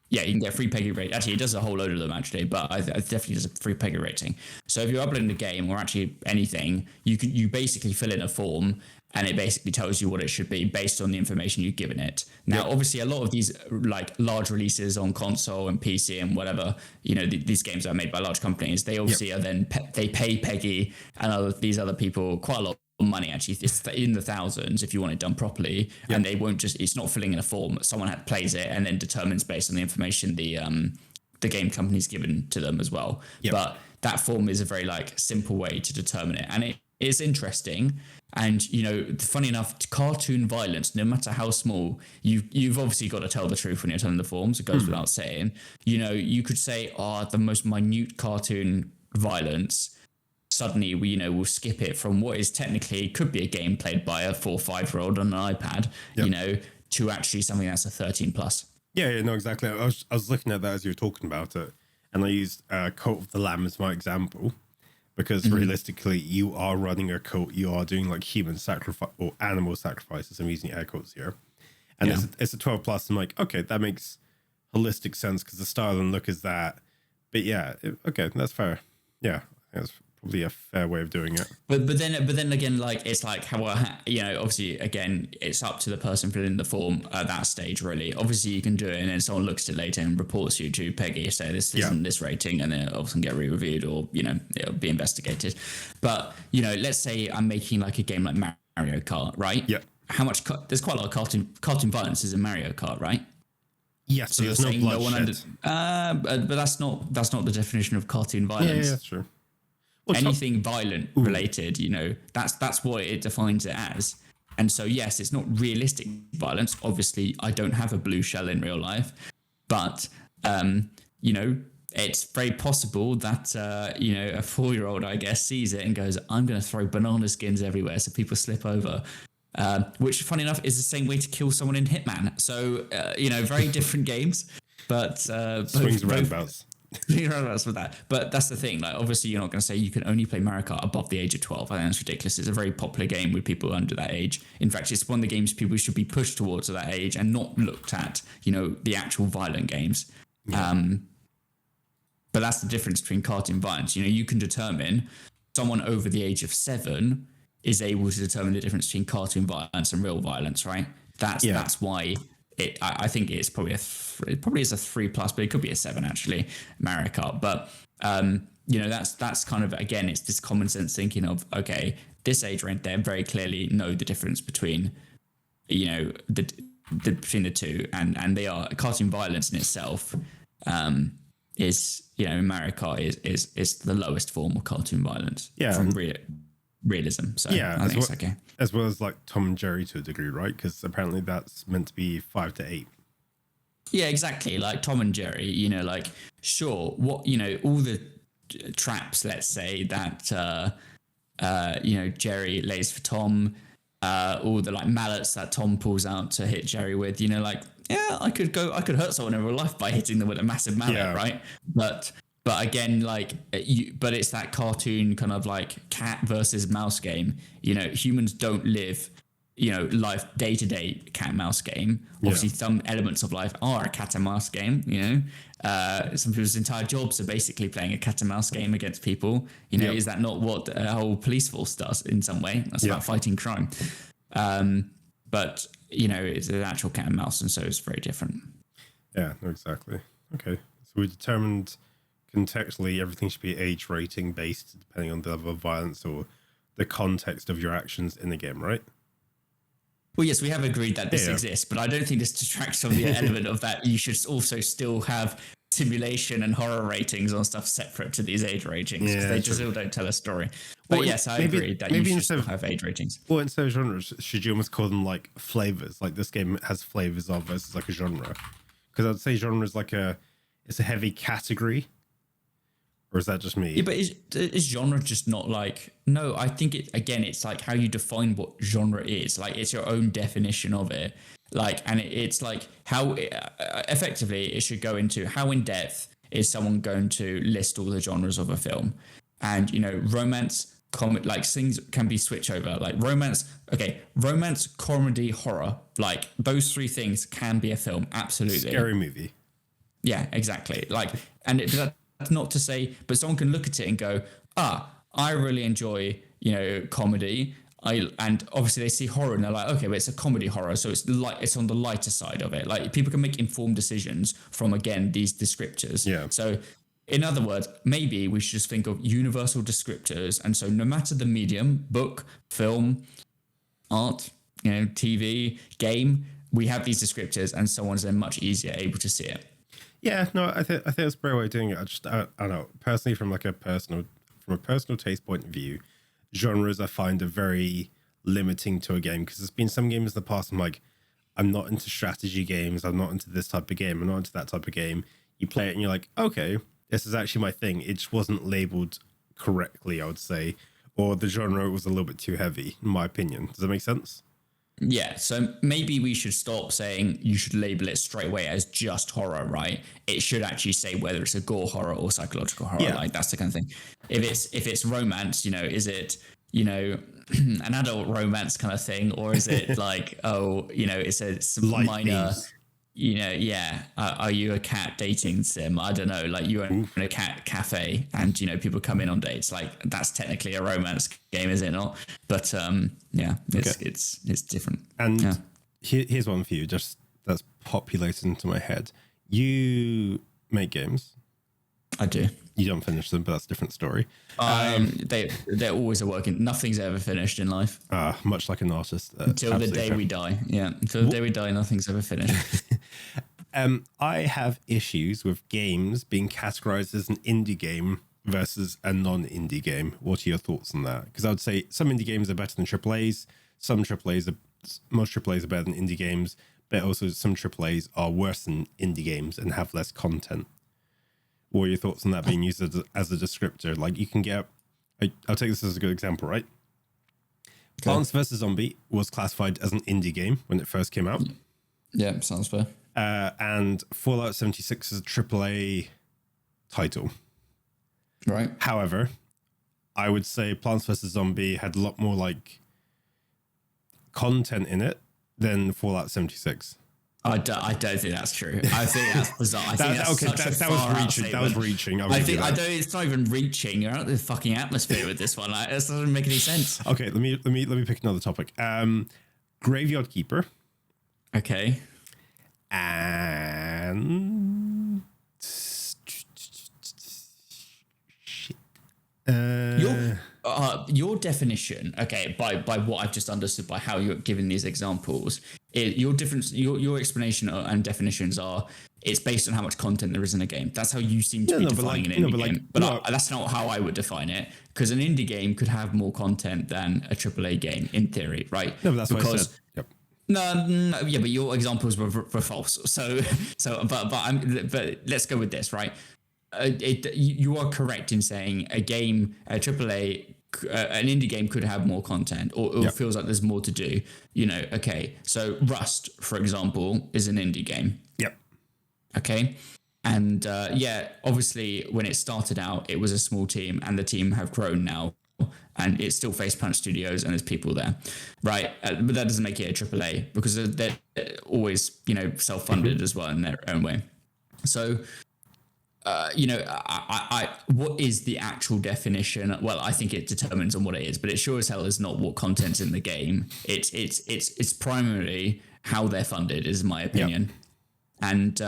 Yeah, you can get a free PEGI rating. Actually, it does a whole load of them, actually, but it definitely does a free PEGI rating. So if you're uploading a game or actually anything, you basically fill in a form and it basically tells you what it should be based on the information you've given it. Now, obviously, a lot of these like large releases on console and PC and whatever, these games are made by large companies. They obviously are then they pay PEGI and these other people quite a lot of money. Actually, it's in the thousands if you want it done properly, and they won't it's not filling in a form. Someone plays it and then determines based on the information the game company's given to them as well. But that form is a very simple way to determine it, and it is interesting. And funny enough, cartoon violence, no matter how small, you've obviously got to tell the truth when you're telling the forms. It goes without saying. You could say, the most minute cartoon violence. Suddenly, we'll skip it from what is technically could be a game played by a 4 or 5-year-old on an iPad, to actually something that's a 13 plus. Yeah, no, exactly. I was looking at that as you were talking about it, and I used Cult of the Lamb as my example. Because realistically, you are running a cult. You are doing human sacrifice or animal sacrifices. I'm using air quotes here. And it's a 12 plus. I'm like, okay, that makes holistic sense because the style and look is that. But okay, that's fair. Yeah, that's probably a fair way of doing it. But then again, it's how obviously again, it's up to the person filling the form at that stage. Really, obviously you can do it, and then someone looks at it later and reports you to PEGI, say this isn't this rating, and then it'll often get re-reviewed or it'll be investigated. But let's say I'm making a game like Mario Kart, right? Yeah. How much? There's quite a lot of cartoon violence is in Mario Kart, right? Yes. So you're saying no one but that's not the definition of cartoon violence. Yeah, that's true. Well, anything violent related, that's what it defines it as. And so, yes, it's not realistic violence. Obviously, I don't have a blue shell in real life, but, it's very possible that, a 4-year-old, I guess, sees it and goes, I'm going to throw banana skins everywhere so people slip over. Which, funny enough, is the same way to kill someone in Hitman. So, very different games. Swings and roundabouts. With that, but that's the thing. Like, obviously, you're not going to say you can only play Mario Kart above the age of 12. I think that's ridiculous. It's a very popular game with people under that age. In fact, it's one of the games people should be pushed towards at that age and not looked at. The actual violent games. Yeah. But that's the difference between cartoon violence. You can determine someone over the age of 7 is able to determine the difference between cartoon violence and real violence, right? That's why. I think it's probably it probably is a 3+, but it could be a 7 actually, Mario Kart. But that's kind of, again, it's this common sense thinking of, okay, this age range, they very clearly know the difference between between the two, and they are cartoon violence in itself is Mario Kart is the lowest form of cartoon violence from realism. So I think it's okay. As well as like Tom and Jerry to a degree, right? Because apparently that's meant to be 5 to 8. Yeah, exactly. Like Tom and Jerry, sure, what, all the traps, let's say, that, Jerry lays for Tom, all the like mallets that Tom pulls out to hit Jerry with, I could hurt someone in real life by hitting them with a massive mallet, right? But again, but it's that cartoon kind of like cat versus mouse game. Humans don't live, life day-to-day cat-mouse game. Obviously, some elements of life are a cat and mouse game, Some people's entire jobs are basically playing a cat and mouse game against people. Is that not what a whole police force does in some way? That's about fighting crime. But, it's an actual cat and mouse, and so it's very different. Yeah, exactly. Okay. So we determined contextually everything should be age rating based depending on the level of violence or the context of your actions in the game, right? Well, yes, we have agreed that this exists, but I don't think this detracts from the element of that you should also still have simulation and horror ratings on stuff separate to these age ratings, because they just still don't tell a story. But yes, I agree that you should still have age ratings. Well, instead of genres, should you almost call them like flavors? Like this game has flavors of versus like a genre. Because I'd say genre is like it's a heavy category. Or is that just me? Yeah, but is genre just not like... No, I think it's like how you define what genre is. Like, it's your own definition of it. Like, and it's like how... effectively, it should go into how in depth is someone going to list all the genres of a film. And, romance, comedy, like things can be switched over. Like romance, comedy, horror. Like, those 3 things can be a film, absolutely. Scary movie. Yeah, exactly. Like, and that's not to say, but someone can look at it and go, I really enjoy, comedy. And obviously they see horror and they're like, okay, but it's a comedy horror. So it's on the lighter side of it. Like, people can make informed decisions from, again, these descriptors. Yeah. So in other words, maybe we should just think of universal descriptors. And so no matter the medium, book, film, art, TV, game, we have these descriptors and someone's then much easier able to see it. Yeah, no, I think that's a great way of doing it. I don't know, personally, from a personal taste point of view, genres I find are very limiting to a game, because there's been some games in the past I'm like, I'm not into strategy games, I'm not into this type of game, I'm not into that type of game. You play it and you're like, okay, this is actually my thing. It just wasn't labeled correctly, I would say, or the genre was a little bit too heavy, in my opinion. Does that make sense? Yeah, so maybe we should stop saying you should label it straight away as just horror, right? It should actually say whether it's a gore horror or psychological horror. Like, that's the kind of thing. If it's romance, is it, an adult romance kind of thing, or is it like, it's a minor, are you a cat dating sim? I don't know, like you're in a cat cafe and, people come in on dates. Like, that's technically a romance game, is it not? But it's different. And here's one for you, just that's populated into my head. You make games. I do. You don't finish them, but that's a different story. They're always a working. Nothing's ever finished in life. Much like an artist. Until the day we die. Yeah. Until the day we die, nothing's ever finished. I have issues with games being categorized as an indie game versus a non-indie game. What are your thoughts on that? Because I would say some indie games are better than AAAs. Most AAAs are better than indie games, but also some AAAs are worse than indie games and have less content. What are your thoughts on that being used as a descriptor? Like, you can get... I'll take this as a good example, right? Okay. Plants vs. Zombie was classified as an indie game when it first came out. Yeah, sounds fair. and Fallout 76 is a AAA title. Right. However, I would say Plants vs. Zombie had a lot more like content in it than Fallout 76. I don't think that's true. I think that's bizarre. I think that was reaching. That was reaching. I think I don't. It's not even reaching. You're out of the fucking atmosphere with this one. Like, it doesn't make any sense. Okay, let me pick another topic. Graveyard Keeper. Okay. And your definition, okay, by what I've just understood, by how you're giving these examples, your difference, your explanation and definitions are it's based on how much content there is in a game. That's how you seem to be defining an indie game. But that's not how I would define it, because an indie game could have more content than a AAA game in theory, right? No, but that's what I said. Yep. No, yeah, but your examples were false. But let's go with this, right? You are correct in saying a AAA, an indie game could have more content, or it feels like there's more to do. Okay. So Rust, for example, is an indie game. Yep. Okay. And obviously, when it started out, it was a small team, and the team have grown now. And it's still Facepunch Studios, and there's people there, right? But that doesn't make it a AAA, because they're always, self-funded as well in their own way. So, what is the actual definition? Well, I think it determines on what it is, but it sure as hell is not what content's in the game. It's primarily how they're funded, is my opinion. Yep. And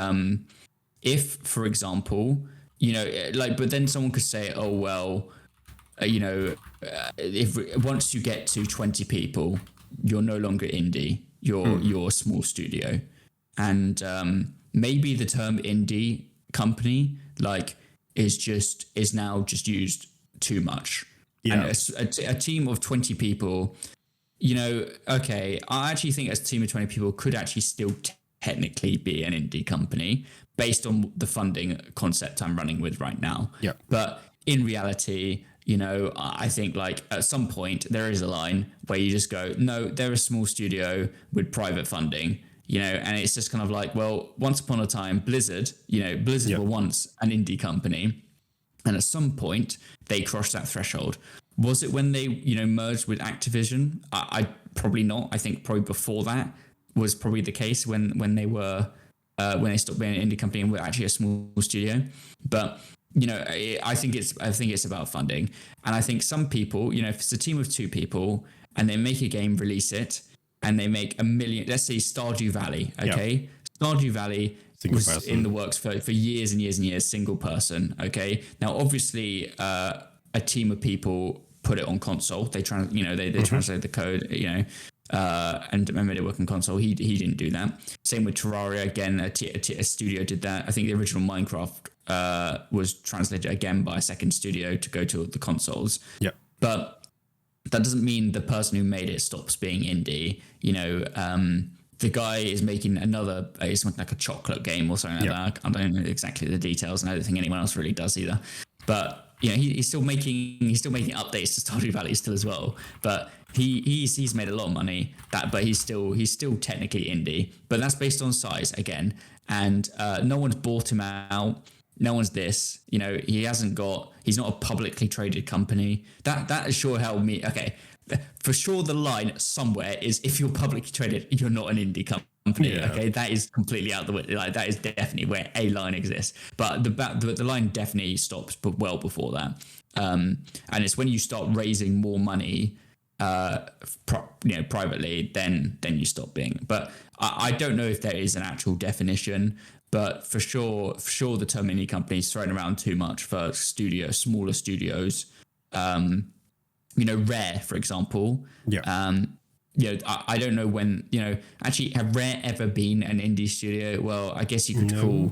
if, for example, but then someone could say, oh well. If once you get to 20 people, you're no longer indie. You're a small studio, and maybe the term indie company is now just used too much. Yeah. And a team of 20 people, okay, I actually think a team of 20 people could actually still technically be an indie company based on the funding concept I'm running with right now. Yeah. But in reality, I think at some point there is a line where you just go, no, they're a small studio with private funding, and it's just kind of like, well, once upon a time, Blizzard were once an indie company. And at some point they crossed that threshold. Was it when they, merged with Activision? I probably not. I think probably before that was probably the case when they were, when they stopped being an indie company and were actually a small studio. But I think it's about funding. And I think some people, if it's a team of 2 people and they make a game, release it, and they make 1 million, let's say Stardew Valley, okay? Yep. Stardew Valley was in the works for years and years and years, single person, okay? Now, obviously, a team of people put it on console. They translate the code, and remember they work on console. He didn't do that. Same with Terraria. Again, a studio did that. I think the original Minecraft was translated again by a second studio to go to the consoles. Yeah. But that doesn't mean the person who made it stops being indie. The guy is making it's like a chocolate game or something like that. I don't know exactly the details, and I don't think anyone else really does either. But he's still making updates to Stardew Valley still as well. But he's made a lot of money. But he's still technically indie. But that's based on size again, and no one's bought him out. No one's this. He's not a publicly traded company. That is sure held me. Okay, for sure the line somewhere is if you're publicly traded, you're not an indie company. Yeah. Okay, that is completely out the way. That is definitely where a line exists. But the line definitely stops, but well before that. And it's when you start raising more money, privately, then you stop being. But I don't know if there is an actual definition. But for sure, the term indie company is thrown around too much for smaller studios. Rare, for example. Yeah. I don't know when, actually, have Rare ever been an indie studio? Well, I guess you could call.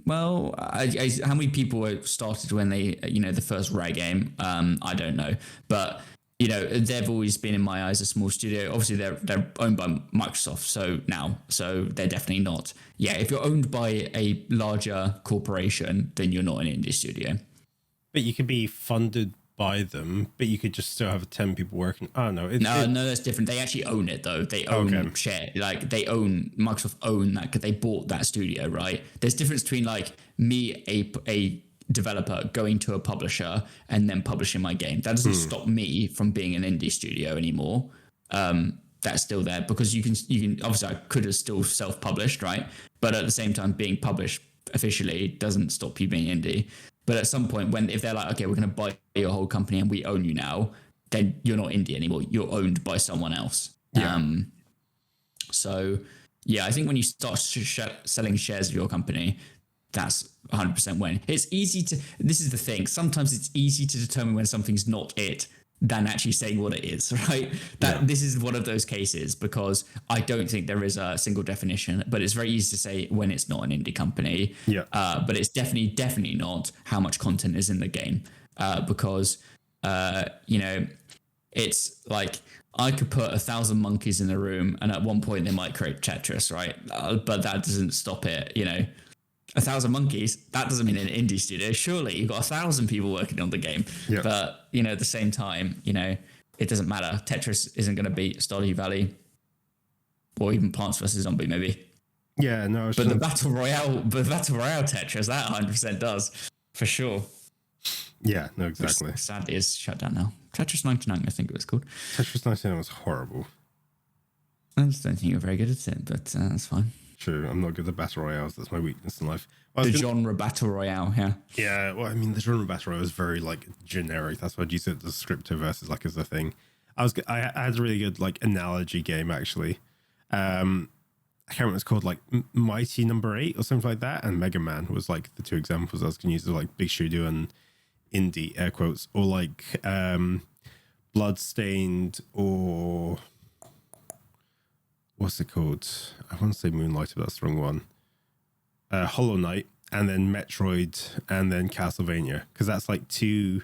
Well, how many people started when they, the first Rare game? I don't know. But they've always been in my eyes a small studio. Obviously, they're owned by Microsoft, so they're definitely not. Yeah, if you're owned by a larger corporation, then you're not an indie studio. But you could be funded buy them, but you could just still have 10 people working. Oh no, no, that's different. They actually own it though. They own share, like Microsoft own that because they bought that studio, right? There's difference between like me, a developer going to a publisher and then publishing my game. That doesn't stop me from being an indie studio anymore. That's still there because you can obviously I could have still self-published, right? But at the same time, being published officially doesn't stop you being indie. But at some point, if they're like, okay, we're going to buy your whole company and we own you now, then you're not indie anymore. You're owned by someone else. Yeah. So yeah, I think when you start selling shares of your company, that's 100% when. It's easy to. This is the thing. Sometimes it's easy to determine when something's not it than actually saying what it is, right? This is one of those cases because I don't think there is a single definition, but it's very easy to say when it's not an indie company. Yeah. But it's definitely not how much content is in the game, because it's like I could put 1,000 monkeys in a room, and at one point they might create Tetris, right? But that doesn't stop it, 1,000 monkeys, that doesn't mean an indie studio. Surely you've got 1,000 people working on the game. Yep. But, at the same time, it doesn't matter. Tetris isn't going to beat Stardew Valley or even Plants vs. Zombie, maybe. Yeah, no. But the Battle Royale Tetris, that 100% does, for sure. Yeah, no, exactly. Which sadly is shut down now. Tetris 99, I think it was called. Tetris 99 was horrible. I just don't think you're very good at it, but that's fine. True, I'm not good at battle royales. That's my weakness in life. Genre battle royale, yeah. Yeah, well, I mean, the genre battle royale is very generic. That's why you said descriptive versus as a thing. I had a really good analogy game actually. I can't remember what it's called, Mighty Number 8 or something like that, and Mega Man was the two examples I was going to use of big studio and indie air quotes, or Bloodstained or. What's it called? I want to say Moonlighter, but that's the wrong one. Hollow Knight, and then Metroid, and then Castlevania. Because that's two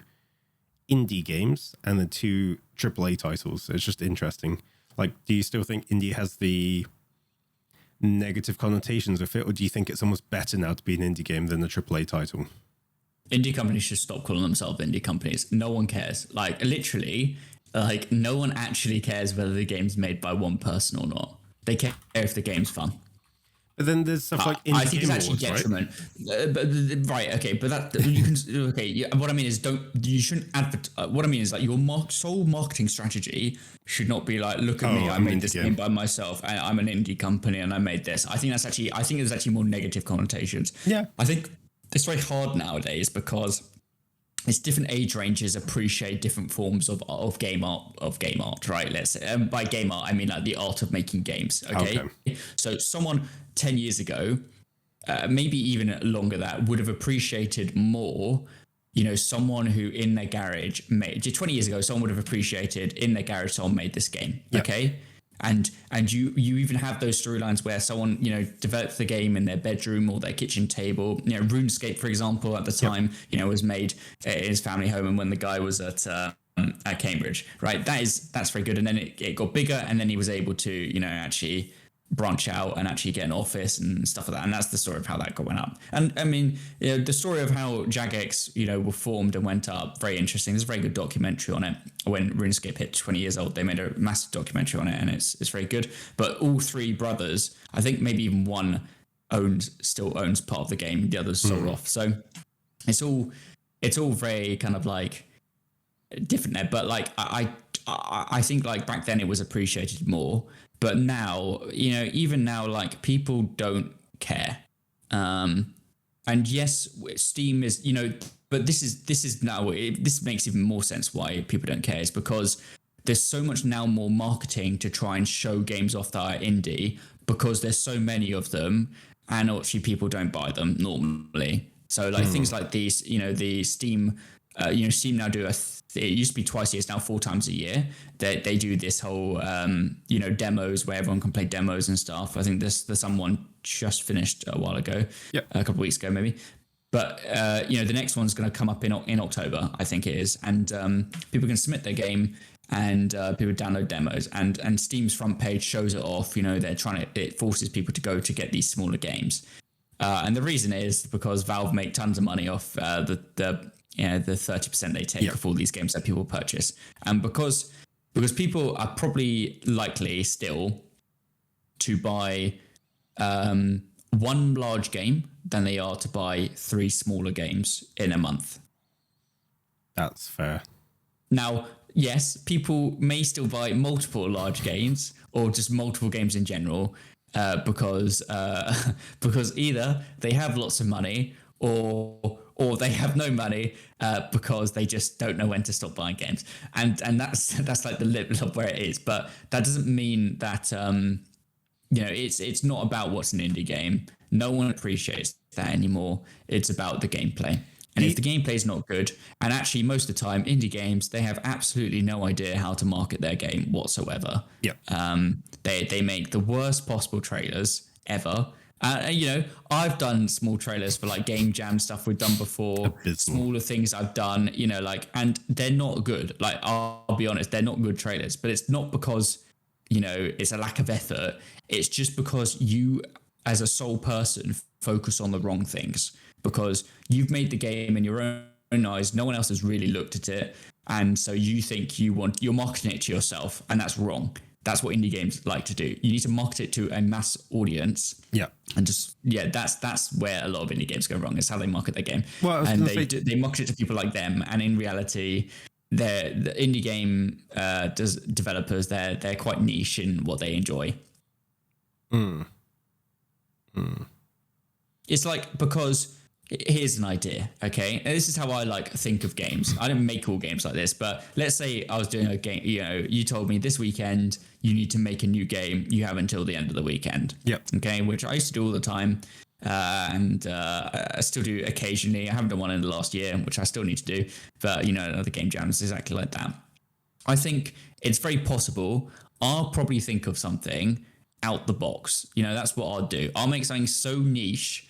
indie games, and then two AAA titles. So it's just interesting. Do you still think indie has the negative connotations with it, or do you think it's almost better now to be an indie game than a AAA title? Indie companies should stop calling themselves indie companies. No one cares. Literally, no one actually cares whether the game's made by one person or not. They care if the game's fun. But then there's stuff like indie I think game it's actually awards, detriment. Right? Okay, but that you can. Okay, yeah, what I mean is, you shouldn't advertise. What I mean is, your sole marketing strategy should not be look at me, I made this game by myself, and I'm an indie company, and I made this. I think there's actually more negative connotations. Yeah, I think it's very hard nowadays because it's different age ranges appreciate different forms of game art, right? Let's say, by game art I mean the art of making games. Okay. So someone 10 years ago, maybe even longer, that would have appreciated more. Someone who in their garage made 20 years ago, someone would have appreciated in their garage someone made this game. Yep. Okay. And you even have those storylines where someone, developed the game in their bedroom or their kitchen table. RuneScape, for example, at the time, was made in his family home, and when the guy was at Cambridge, right? That's very good. And then it got bigger, and then he was able to, actually branch out and actually get an office and stuff like that. And that's the story of how that went up. And I mean, the story of how Jagex, were formed and went up, very interesting. There's a very good documentary on it. When RuneScape hit 20 years old, they made a massive documentary on it, and it's very good. But all three brothers, I think maybe even one still owns part of the game. The others sold off. So it's all very kind of different there. But I think back then it was appreciated more. But now, even now, people don't care. And yes, Steam is, but this is now, this makes even more sense why people don't care, is because there's so much now more marketing to try and show games off that are indie, because there's so many of them, and actually people don't buy them normally. So things like these, the Steam, Steam now do it used to be twice a year, it's now 4 times a year. They do this whole, demos where everyone can play demos and stuff. I think there's someone just finished a while ago, a couple of weeks ago maybe. But, the next one's going to come up in October, I think it is. And people can submit their game, and people download demos. And Steam's front page shows it off. It forces people to go to get these smaller games. And the reason is because Valve make tons of money off the the 30% they take of all these games that people purchase. And because people are probably likely still to buy one large game than they are to buy 3 smaller games in a month. That's fair. Now, yes, people may still buy multiple large games or just multiple games in general because either they have lots of money or they have no money because they just don't know when to stop buying games. And that's like the level of where it is. But that doesn't mean that it's not about what's an indie game. No one appreciates that anymore. It's about the gameplay. And if the gameplay is not good, and actually most of the time, indie games, they have absolutely no idea how to market their game whatsoever. Yeah. They make the worst possible trailers ever. I've done small trailers for like game jam stuff we've done before, smaller things I've done, and they're not good. Like, I'll be honest, they're not good trailers, but it's not because, it's a lack of effort. It's just because you, as a sole person, focus on the wrong things. Because you've made the game in your own eyes, no one else has really looked at it, and so you think you're marketing it to yourself, and that's wrong. That's what indie games like to do. You need to market it to a mass audience. Yeah, and that's where a lot of indie games go wrong. Is how they market their game. Well, and they market it to people like them, and in reality, the indie game developers they're quite niche in what they enjoy. It's like, because here's an idea, okay? And this is how I think of games. I don't make all games like this, but let's say I was doing a game, you told me this weekend you need to make a new game. You have until the end of the weekend. Yep. Okay, which I used to do all the time. And I still do occasionally. I haven't done one in the last year, which I still need to do. But, the game jam is exactly like that. I think it's very possible I'll probably think of something out the box. That's what I'll do. I'll make something so niche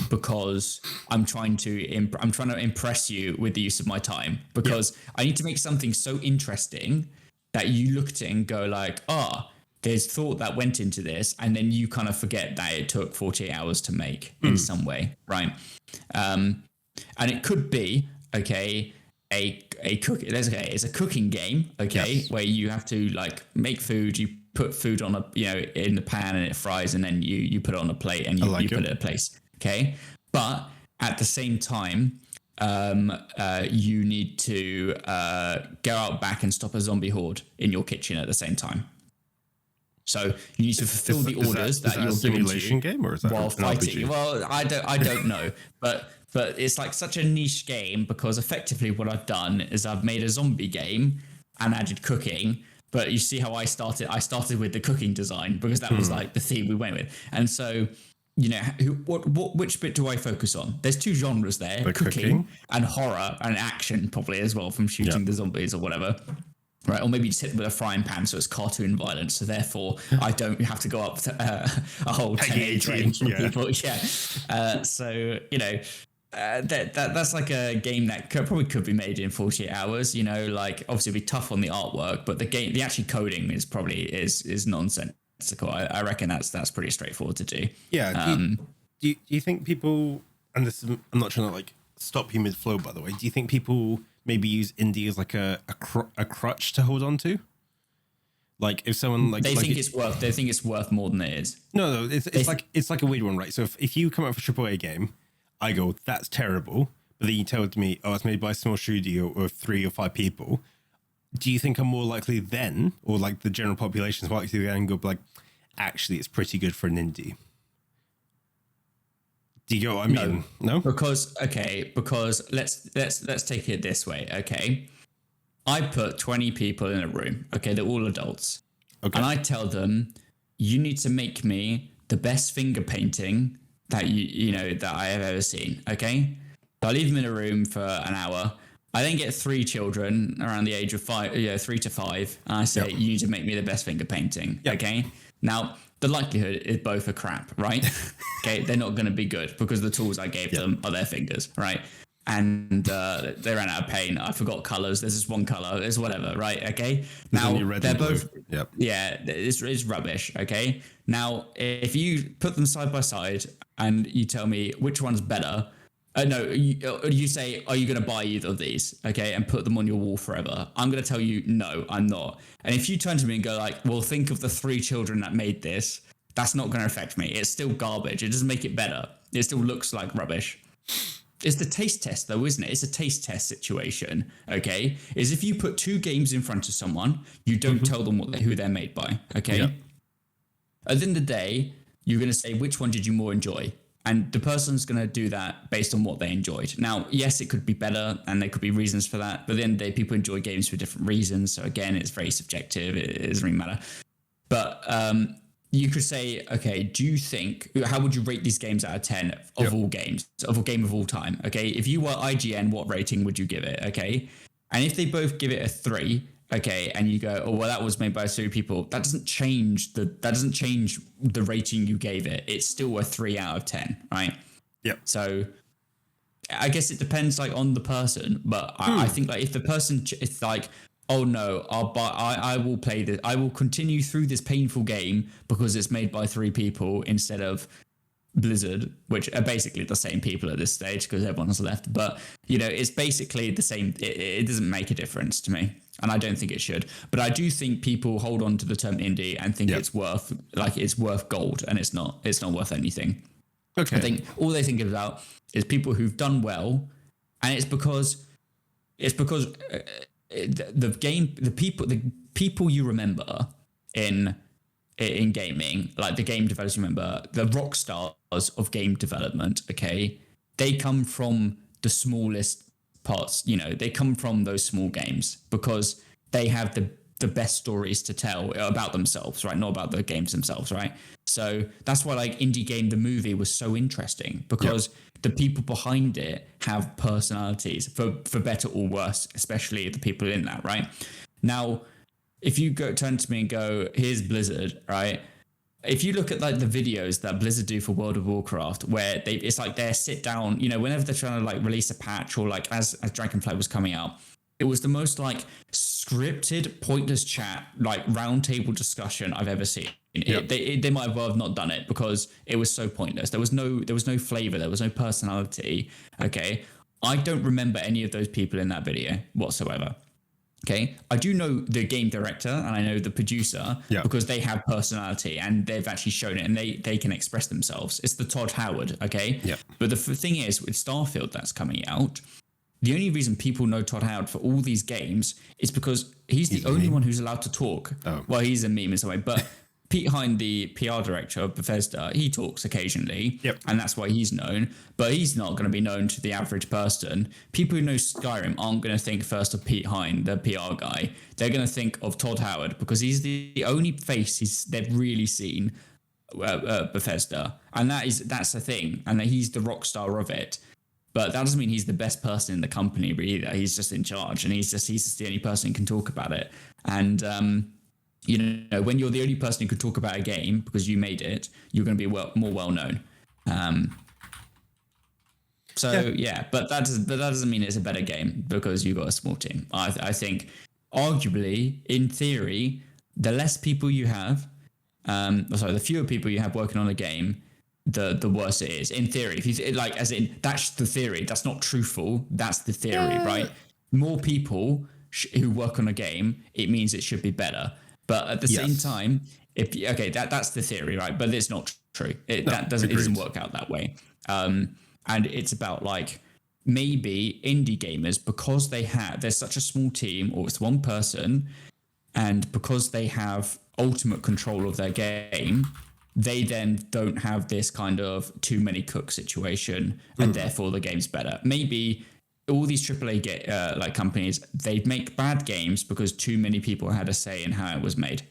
because I'm trying to impress you with the use of my time, because I need to make something so interesting that you look at it and go like, there's thought that went into this, and then you kind of forget that it took 48 hours to make in some way, right? And it could be it's a cooking game, where you have to make food. You put food on in the pan and it fries, and then you put it on a plate and you put it in a place. Okay, but at the same time, you need to go out back and stop a zombie horde in your kitchen at the same time. So you need to fulfill the orders that you're giving to you game, or is that while fighting. RPG? Well, I don't know, but it's like such a niche game, because effectively what I've done is I've made a zombie game and added cooking. But you see how I started? I started with the cooking design because that was like the theme we went with, and so. Which bit do I focus on? There's 2 genres there, cooking and horror and action, probably as well, from shooting the zombies or whatever. Right, or maybe just hit them with a frying pan, so it's cartoon violence, so therefore I don't have to go up to a whole 10 age range from people. That's like a game that probably could be made in 48 hours. Obviously it'd be tough on the artwork, but the actual coding is probably is nonsense. I reckon that's pretty straightforward to do. Yeah. Do you think people, and this is, I'm not trying to stop you mid flow, by the way, do you think people maybe use indie as like a crutch to hold on to? Like if someone they think it's worth more than it is. No, it's like a weird one, right? So if you come out with a AAA game, I go, that's terrible, but then you tell me, it's made by a small studio or 3 or 5 people. Do you think I'm more likely then, or like the general population is more likely to then go actually it's pretty good for an indie? Do you get what I mean? No? Because let's take it this way, okay? I put 20 people in a room, okay? They're all adults. Okay. And I tell them, you need to make me the best finger painting that that I have ever seen, okay? So I leave them in a room for an hour. I then get 3 children around the age of 5, 3 to 5. And I say, you need to make me the best finger painting. Yep. Okay. Now, the likelihood is both are crap, right? Okay. They're not going to be good because the tools I gave them are their fingers, right? And they ran out of paint. I forgot colors. There's just one color. There's whatever, right? Okay. Now, they're both, it's rubbish. Okay. Now, if you put them side by side and you tell me which one's better, No, you say, are you going to buy either of these? Okay, and put them on your wall forever. I'm going to tell you, no, I'm not. And if you turn to me and go like, well, think of the 3 children that made this, that's not going to affect me. It's still garbage. It doesn't make it better. It still looks like rubbish. It's the taste test, though, isn't it? It's a taste test situation, okay? Is if you put 2 games in front of someone, you don't tell them who they're made by, okay? Yeah. At the end of the day, you're going to say, which one did you more enjoy? And the person's going to do that based on what they enjoyed. Now, yes, it could be better and there could be reasons for that. But at the end of the day, people enjoy games for different reasons. So again, it's very subjective. It doesn't really matter. But you could say, okay, do you think, how would you rate these games out of 10 of all games, of a game of all time? Okay. If you were IGN, what rating would you give it? Okay. And if they both give it a 3, okay, and you go, oh well, that was made by 3 people. That doesn't change the rating you gave it. It's still a 3 out of 10, right? Yep. So I guess it depends like on the person, but I think like if the person it's like, oh no, I will play this. I will continue through this painful game because it's made by 3 people instead of Blizzard, which are basically the same people at this stage because everyone's left. But you know, it's basically the same. It doesn't make a difference to me. And I don't think it should. But I do think people hold on to the term indie and think it's worth gold, and it's not worth anything. Okay. I think all they think about is people who've done well, and it's because the people you remember in gaming, like the game developers you remember, the rock stars of game development, okay, they come from the smallest parts, you know, they come from those small games because they have the best stories to tell about themselves, right? Not about the games themselves, right? So that's why like Indie Game the movie was so interesting because the people behind it have personalities for better or worse, especially the people in that, right? Now, if you turn to me and go, here's Blizzard, right? If you look at like the videos that Blizzard do for World of Warcraft, where it's like they sit down, you know, whenever they're trying to like release a patch or like as Dragonflight was coming out, it was the most like scripted, pointless chat, like roundtable discussion I've ever seen. Yep. They might have well not done it because it was so pointless. There was no flavor, there was no personality. Okay, I don't remember any of those people in that video whatsoever. Okay, I do know the game director and I know the producer because they have personality and they've actually shown it and they can express themselves. It's the Todd Howard, okay? Yeah. But the thing is, with Starfield that's coming out, the only reason people know Todd Howard for all these games is because he's the only one who's allowed to talk. Oh. Well, he's a meme in some way, but Pete Hine, the PR director of Bethesda, he talks occasionally, and that's why he's known. But he's not going to be known to the average person. People who know Skyrim aren't going to think first of Pete Hine, the PR guy. They're going to think of Todd Howard because he's the only face they've really seen Bethesda, and that's the thing, and that he's the rock star of it. But that doesn't mean he's the best person in the company either. He's just in charge, and he's just the only person who can talk about it. And you know, when you're the only person who can talk about a game because you made it, you're going to be more well known. But that doesn't mean it's a better game because you got a small team. I think, arguably, in theory, the less people you have, the fewer people you have working on a game, the worse it is. In theory, if you like, as in that's the theory. That's not truthful. That's the theory, right? More people who work on a game, it means it should be better. But at the same time, that's the theory, right? But it's not true. It doesn't work out that way. And it's about like maybe indie gamers, because there's such a small team or it's one person, and because they have ultimate control of their game, they then don't have this kind of too many cooks situation, and therefore the game's better. Maybe all these AAA companies, they make bad games because too many people had a say in how it was made.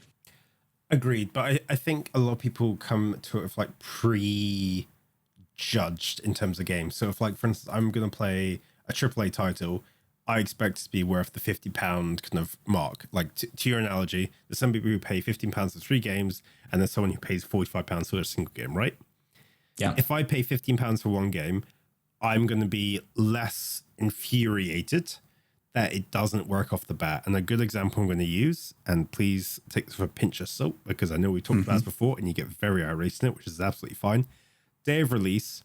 Agreed, but I think a lot of people come to it with like prejudged in terms of games. So if like, for instance, I'm going to play a AAA title, I expect it to be worth the £50 kind of mark. Like to your analogy, there's some people who pay £15 for 3 games, and there's someone who pays £45 for a single game, right? Yeah. If I pay £15 for one game, I'm going to be less infuriated that it doesn't work off the bat. And a good example I'm going to use, and please take this with a pinch of salt, because I know we talked about this before and you get very irate in it, which is absolutely fine. Day of release,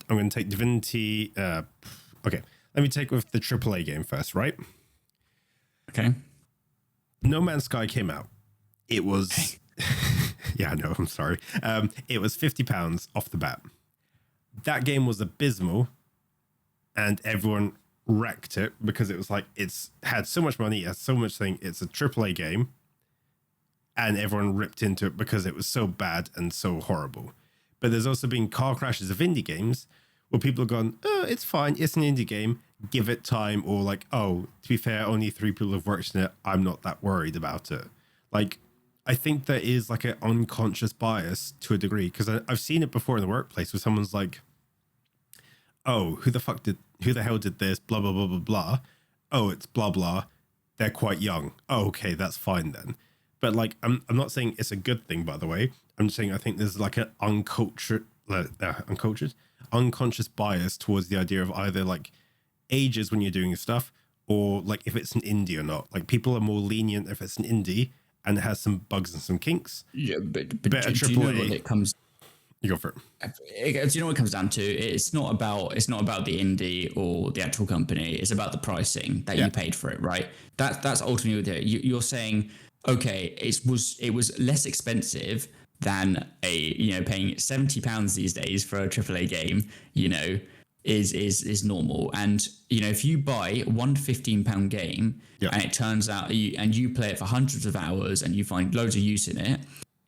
I'm going to take Divinity. Okay, let me take with the AAA game first, right? Okay. No Man's Sky came out. It was, yeah, no, I'm sorry. It was £50 off the bat. That game was abysmal, and everyone wrecked it because it was like, it's had so much money, it has so much thing. It's a AAA game, and everyone ripped into it because it was so bad and so horrible. But there's also been car crashes of indie games where people have gone, oh, it's fine, it's an indie game, give it time, or like, oh, to be fair, only 3 people have worked in it, I'm not that worried about it. Like, I think there is like an unconscious bias to a degree, because I've seen it before in the workplace where someone's like, oh, who the hell did this, blah, blah, blah, blah, blah. Oh, it's blah, blah. They're quite young. Oh, okay, that's fine then. But like, I'm not saying it's a good thing, by the way. I'm just saying I think there's like an unconscious bias towards the idea of either like ages when you're doing stuff, or like if it's an indie or not. Like, people are more lenient if it's an indie and it has some bugs and some kinks. Yeah, but do you know what it comes? You go for it. Do you know what it comes down to? It's not about the indie or the actual company. It's about the pricing that you paid for it, right? That's ultimately what you're saying. Okay, it was less expensive than paying £70 these days for a AAA game. Is normal. And if you buy one £15 game and it turns out you play it for hundreds of hours and you find loads of use in it,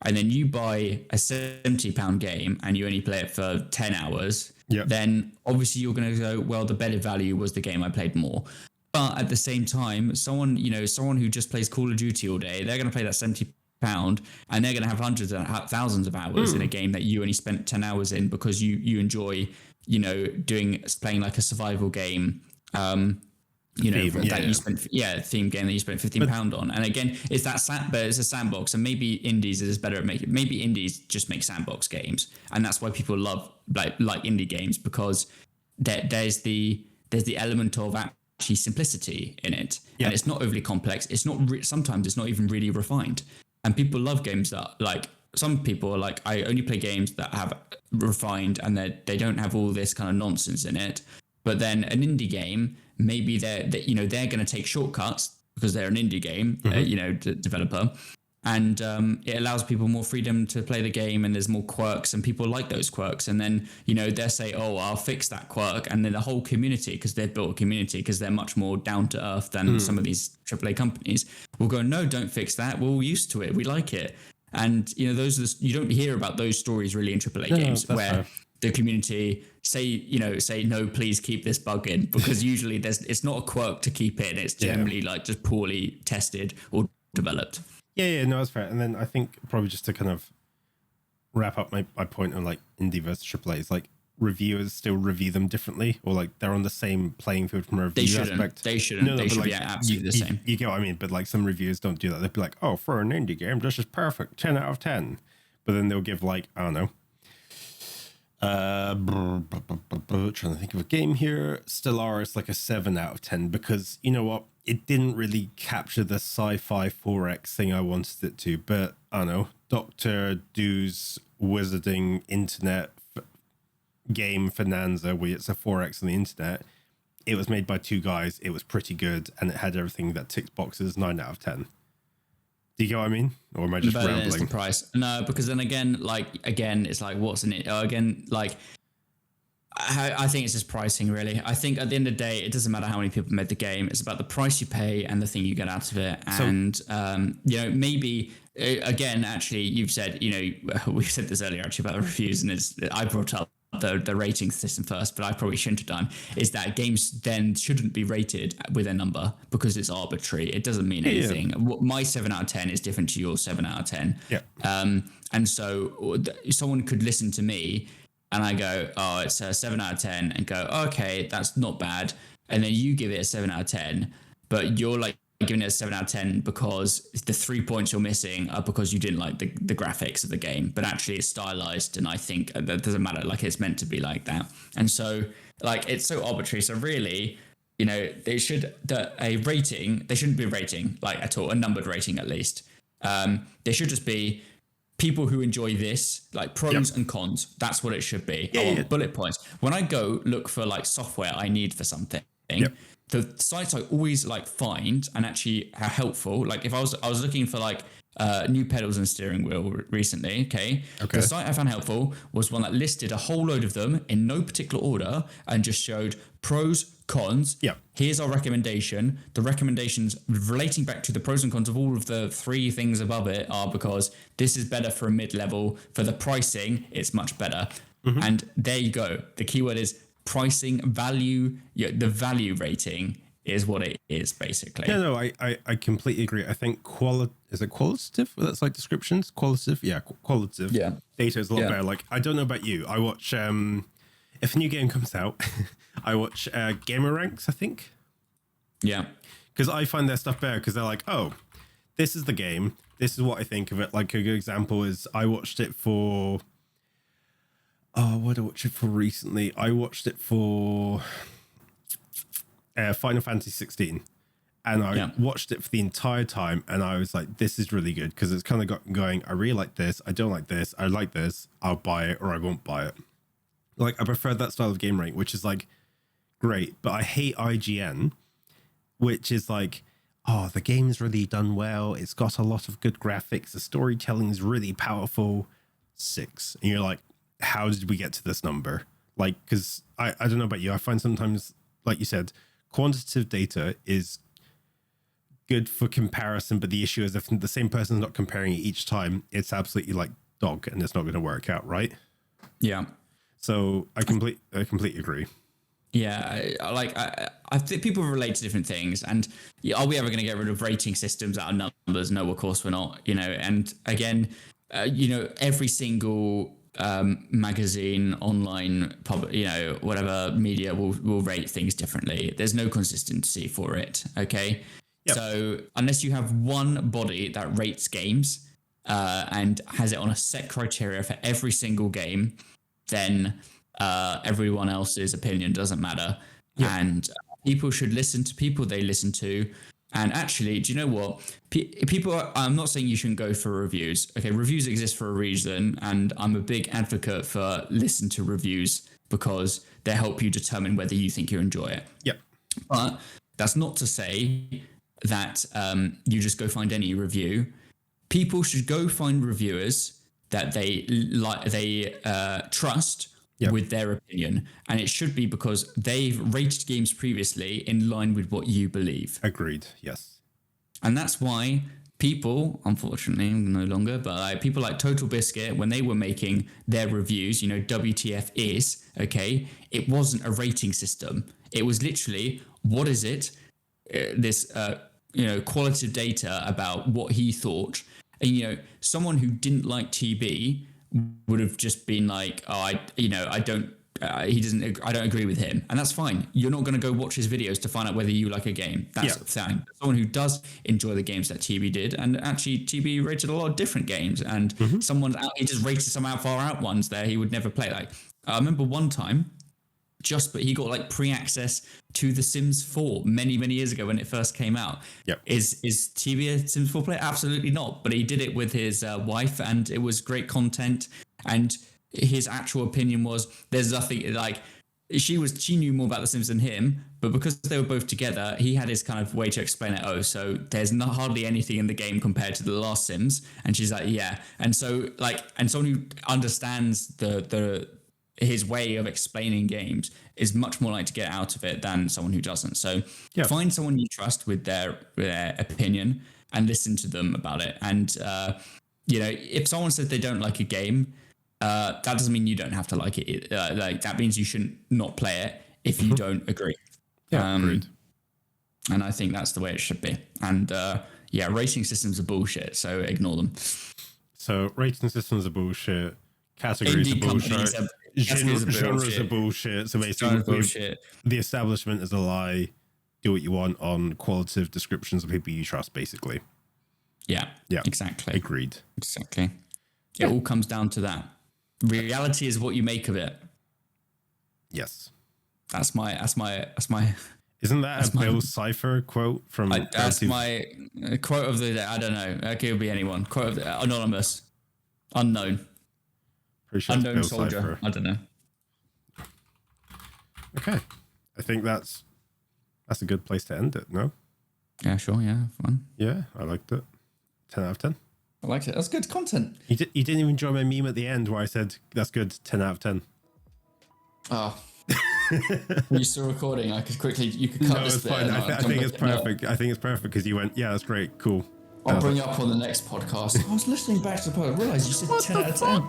and then you buy a £70 game and you only play it for 10 hours, then obviously you're going to go, well, the better value was the game I played more. But at the same time, someone who just plays Call of Duty all day, they're going to play that £70 and they're going to have hundreds and thousands of hours in a game that you only spent 10 hours in because you enjoy, playing like a survival game, theme game that you spent £15 on. And again, it's but it's a sandbox, and maybe indies is better at making. Maybe indies just make sandbox games, and that's why people love like indie games, because there's the element of actually simplicity in it, and it's not overly complex. It's not sometimes it's not even really refined, and people love games that, like, some people are like, I only play games that have refined and they don't have all this kind of nonsense in it. But then an indie game, maybe they're going to take shortcuts because they're an indie game, developer, and it allows people more freedom to play the game, and there's more quirks, and people like those quirks. And then they'll say, oh, I'll fix that quirk, and then the whole community, because they've built a community, because they're much more down to earth than some of these AAA companies, will go, no, don't fix that. We're all used to it. We like it. And those are you don't hear about those stories really in AAA games where fair. The community say no, please keep this bug in, because usually it's not a quirk to keep in. It's generally like just poorly tested or developed. Yeah, no, that's fair. And then I think probably just to kind of wrap up my point on like indie versus AAA is like reviewers still review them differently, or like they're on the same playing field from a review aspect. They shouldn't. They should be absolutely the same. You get what I mean? But like some reviewers don't do that. They'll be like, oh, for an indie game, this is perfect, 10 out of 10. But then they'll give like, I don't know. Trying to think of a game here. Stellaris, like a 7 out of 10, because you know what? It didn't really capture the sci-fi 4X thing I wanted it to. But I don't know. Dr. Do's wizarding internet game Finanza, where it's a 4X on the internet. It was made by 2 guys. It was pretty good, and it had everything that ticks boxes. 9 out of 10. Do you get what I mean? Or am I just rambling? It's the price. No, because then again, it's like, what's in it? Again, like, I think it's just pricing, really. I think at the end of the day, it doesn't matter how many people made the game. It's about the price you pay and the thing you get out of it. And, maybe, again, actually, you've said, we said this earlier, actually, about the reviews, and I brought up the rating system first, but I probably shouldn't have done, is that games then shouldn't be rated with a number, because it's arbitrary. It doesn't mean anything. My 7 out of 10 is different to your 7 out of 10. Yeah. And so someone could listen to me and I go, oh, it's a 7 out of 10, and go, oh, okay, that's not bad. And then you give it a 7 out of 10, but you're like giving it a 7 out of 10 because the 3 points you're missing are because you didn't like the graphics of the game, but actually it's stylized, and I think that doesn't matter, like it's meant to be like that. And so like it's so arbitrary. So really, they shouldn't be a rating like at all, a numbered rating at least. They should just be people who enjoy this, like pros and cons. That's what it should be. I want bullet points. When I go look for like software I need for something, the sites I always like find and actually are helpful. Like if I was looking for like new pedals and steering wheel recently. Okay. The site I found helpful was one that listed a whole load of them in no particular order and just showed pros, cons. Here's our recommendation. The recommendations relating back to the pros and cons of all of the 3 things above it are because this is better for a mid-level. For the pricing, it's much better. And there you go. The keyword is pricing, value. The value rating is what it is, basically. Yeah, no, I completely agree. I think is it qualitative? That's like descriptions? Qualitative? Yeah, qualitative. Yeah. Data is a lot better. Like, I don't know about you. I watch, if a new game comes out, I watch Gamer Ranks, I think. Yeah. Because I find their stuff better because they're like, oh, this is the game. This is what I think of it. Like, a good example is I watched it for... Oh, what did I watch it for recently? I watched it for... Final Fantasy 16, and I watched it for the entire time, and I was like, this is really good because it's kind of got going, I really like this, I don't like this, I like this, I'll buy it or I won't buy it. Like, I prefer that style of game rank, which is like great, but I hate IGN, which is like, oh, the game's really done well, it's got a lot of good graphics, the storytelling is really powerful, 6. And you're like, how did we get to this number? Like, because I don't know about you, I find sometimes, like you said, quantitative data is good for comparison, but the issue is if the same person's not comparing it each time, it's absolutely like dog and it's not going to work out, right? Yeah. So I completely agree. Yeah, I think people relate to different things, and are we ever going to get rid of rating systems out of numbers? No, of course we're not. And again, every single magazine, online, whatever media will rate things differently. There's no consistency for it. Okay. So unless you have one body that rates games and has it on a set criteria for every single game, then everyone else's opinion doesn't matter. And people should listen to people they listen to. And actually, do you know what? I'm not saying you shouldn't go for reviews. Okay, reviews exist for a reason, and I'm a big advocate for listen to reviews because they help you determine whether you think you enjoy it. But that's not to say that you just go find any review. People should go find reviewers that they trust with their opinion, and it should be because they've rated games previously in line with what you believe. Agreed. Yes. And that's why people, unfortunately no longer, but people like Total Biscuit, when they were making their reviews, WTF is, okay, it wasn't a rating system. It was literally, what is it? This qualitative data about what he thought. And someone who didn't like TB would have just been like, oh, I don't agree with him, and that's fine. You're not going to go watch his videos to find out whether you like a game. That's fine. Someone who does enjoy the games that TB did, and actually TB rated a lot of different games, and he just rated some far out ones there he would never play. Like I remember one time, but he got like pre-access to The Sims 4 many years ago when it first came out. Is TB a Sims 4 player? Absolutely not. But he did it with his wife, and it was great content. And his actual opinion was there's nothing like she knew more about The Sims than him, but because they were both together, he had his kind of way to explain it. Oh, so there's not hardly anything in the game compared to the last Sims, and she's like, yeah. And so and someone who understands his way of explaining games is much more likely to get out of it than someone who doesn't. So find someone you trust with their opinion and listen to them about it. And if someone says they don't like a game, that doesn't mean you don't have to like it. That means you shouldn't not play it if you don't agree. Agreed. And I think that's the way it should be. And rating systems are bullshit, so ignore them. So rating systems are bullshit. Categories are bullshit. Genres are bullshit. So basically, the establishment is a lie. Do what you want on qualitative descriptions of people you trust, basically. Yeah. Exactly. Agreed. Exactly. It all comes down to that. Reality is what you make of it. Yes. That's my. Isn't that a Bill Cipher quote from? That's my quote of the day. I don't know. It could be anyone. Quote of the Anonymous. Unknown. Pretty sure it's Unknown Bill soldier. Cipher. I don't know. Okay. I think that's a good place to end it, no? Yeah, sure. Yeah, fun. Yeah, I liked it. 10 out of 10. I liked it. That's good content. You didn't even enjoy my meme at the end where I said, that's good, 10 out of 10. Oh. Were you still recording? You could cut this it's bit. fine. I think it's perfect. I think it's perfect because you went, yeah, that's great, cool. I'll bring it up on the next podcast. I was listening back to the podcast. I realised you said 10 out of 10.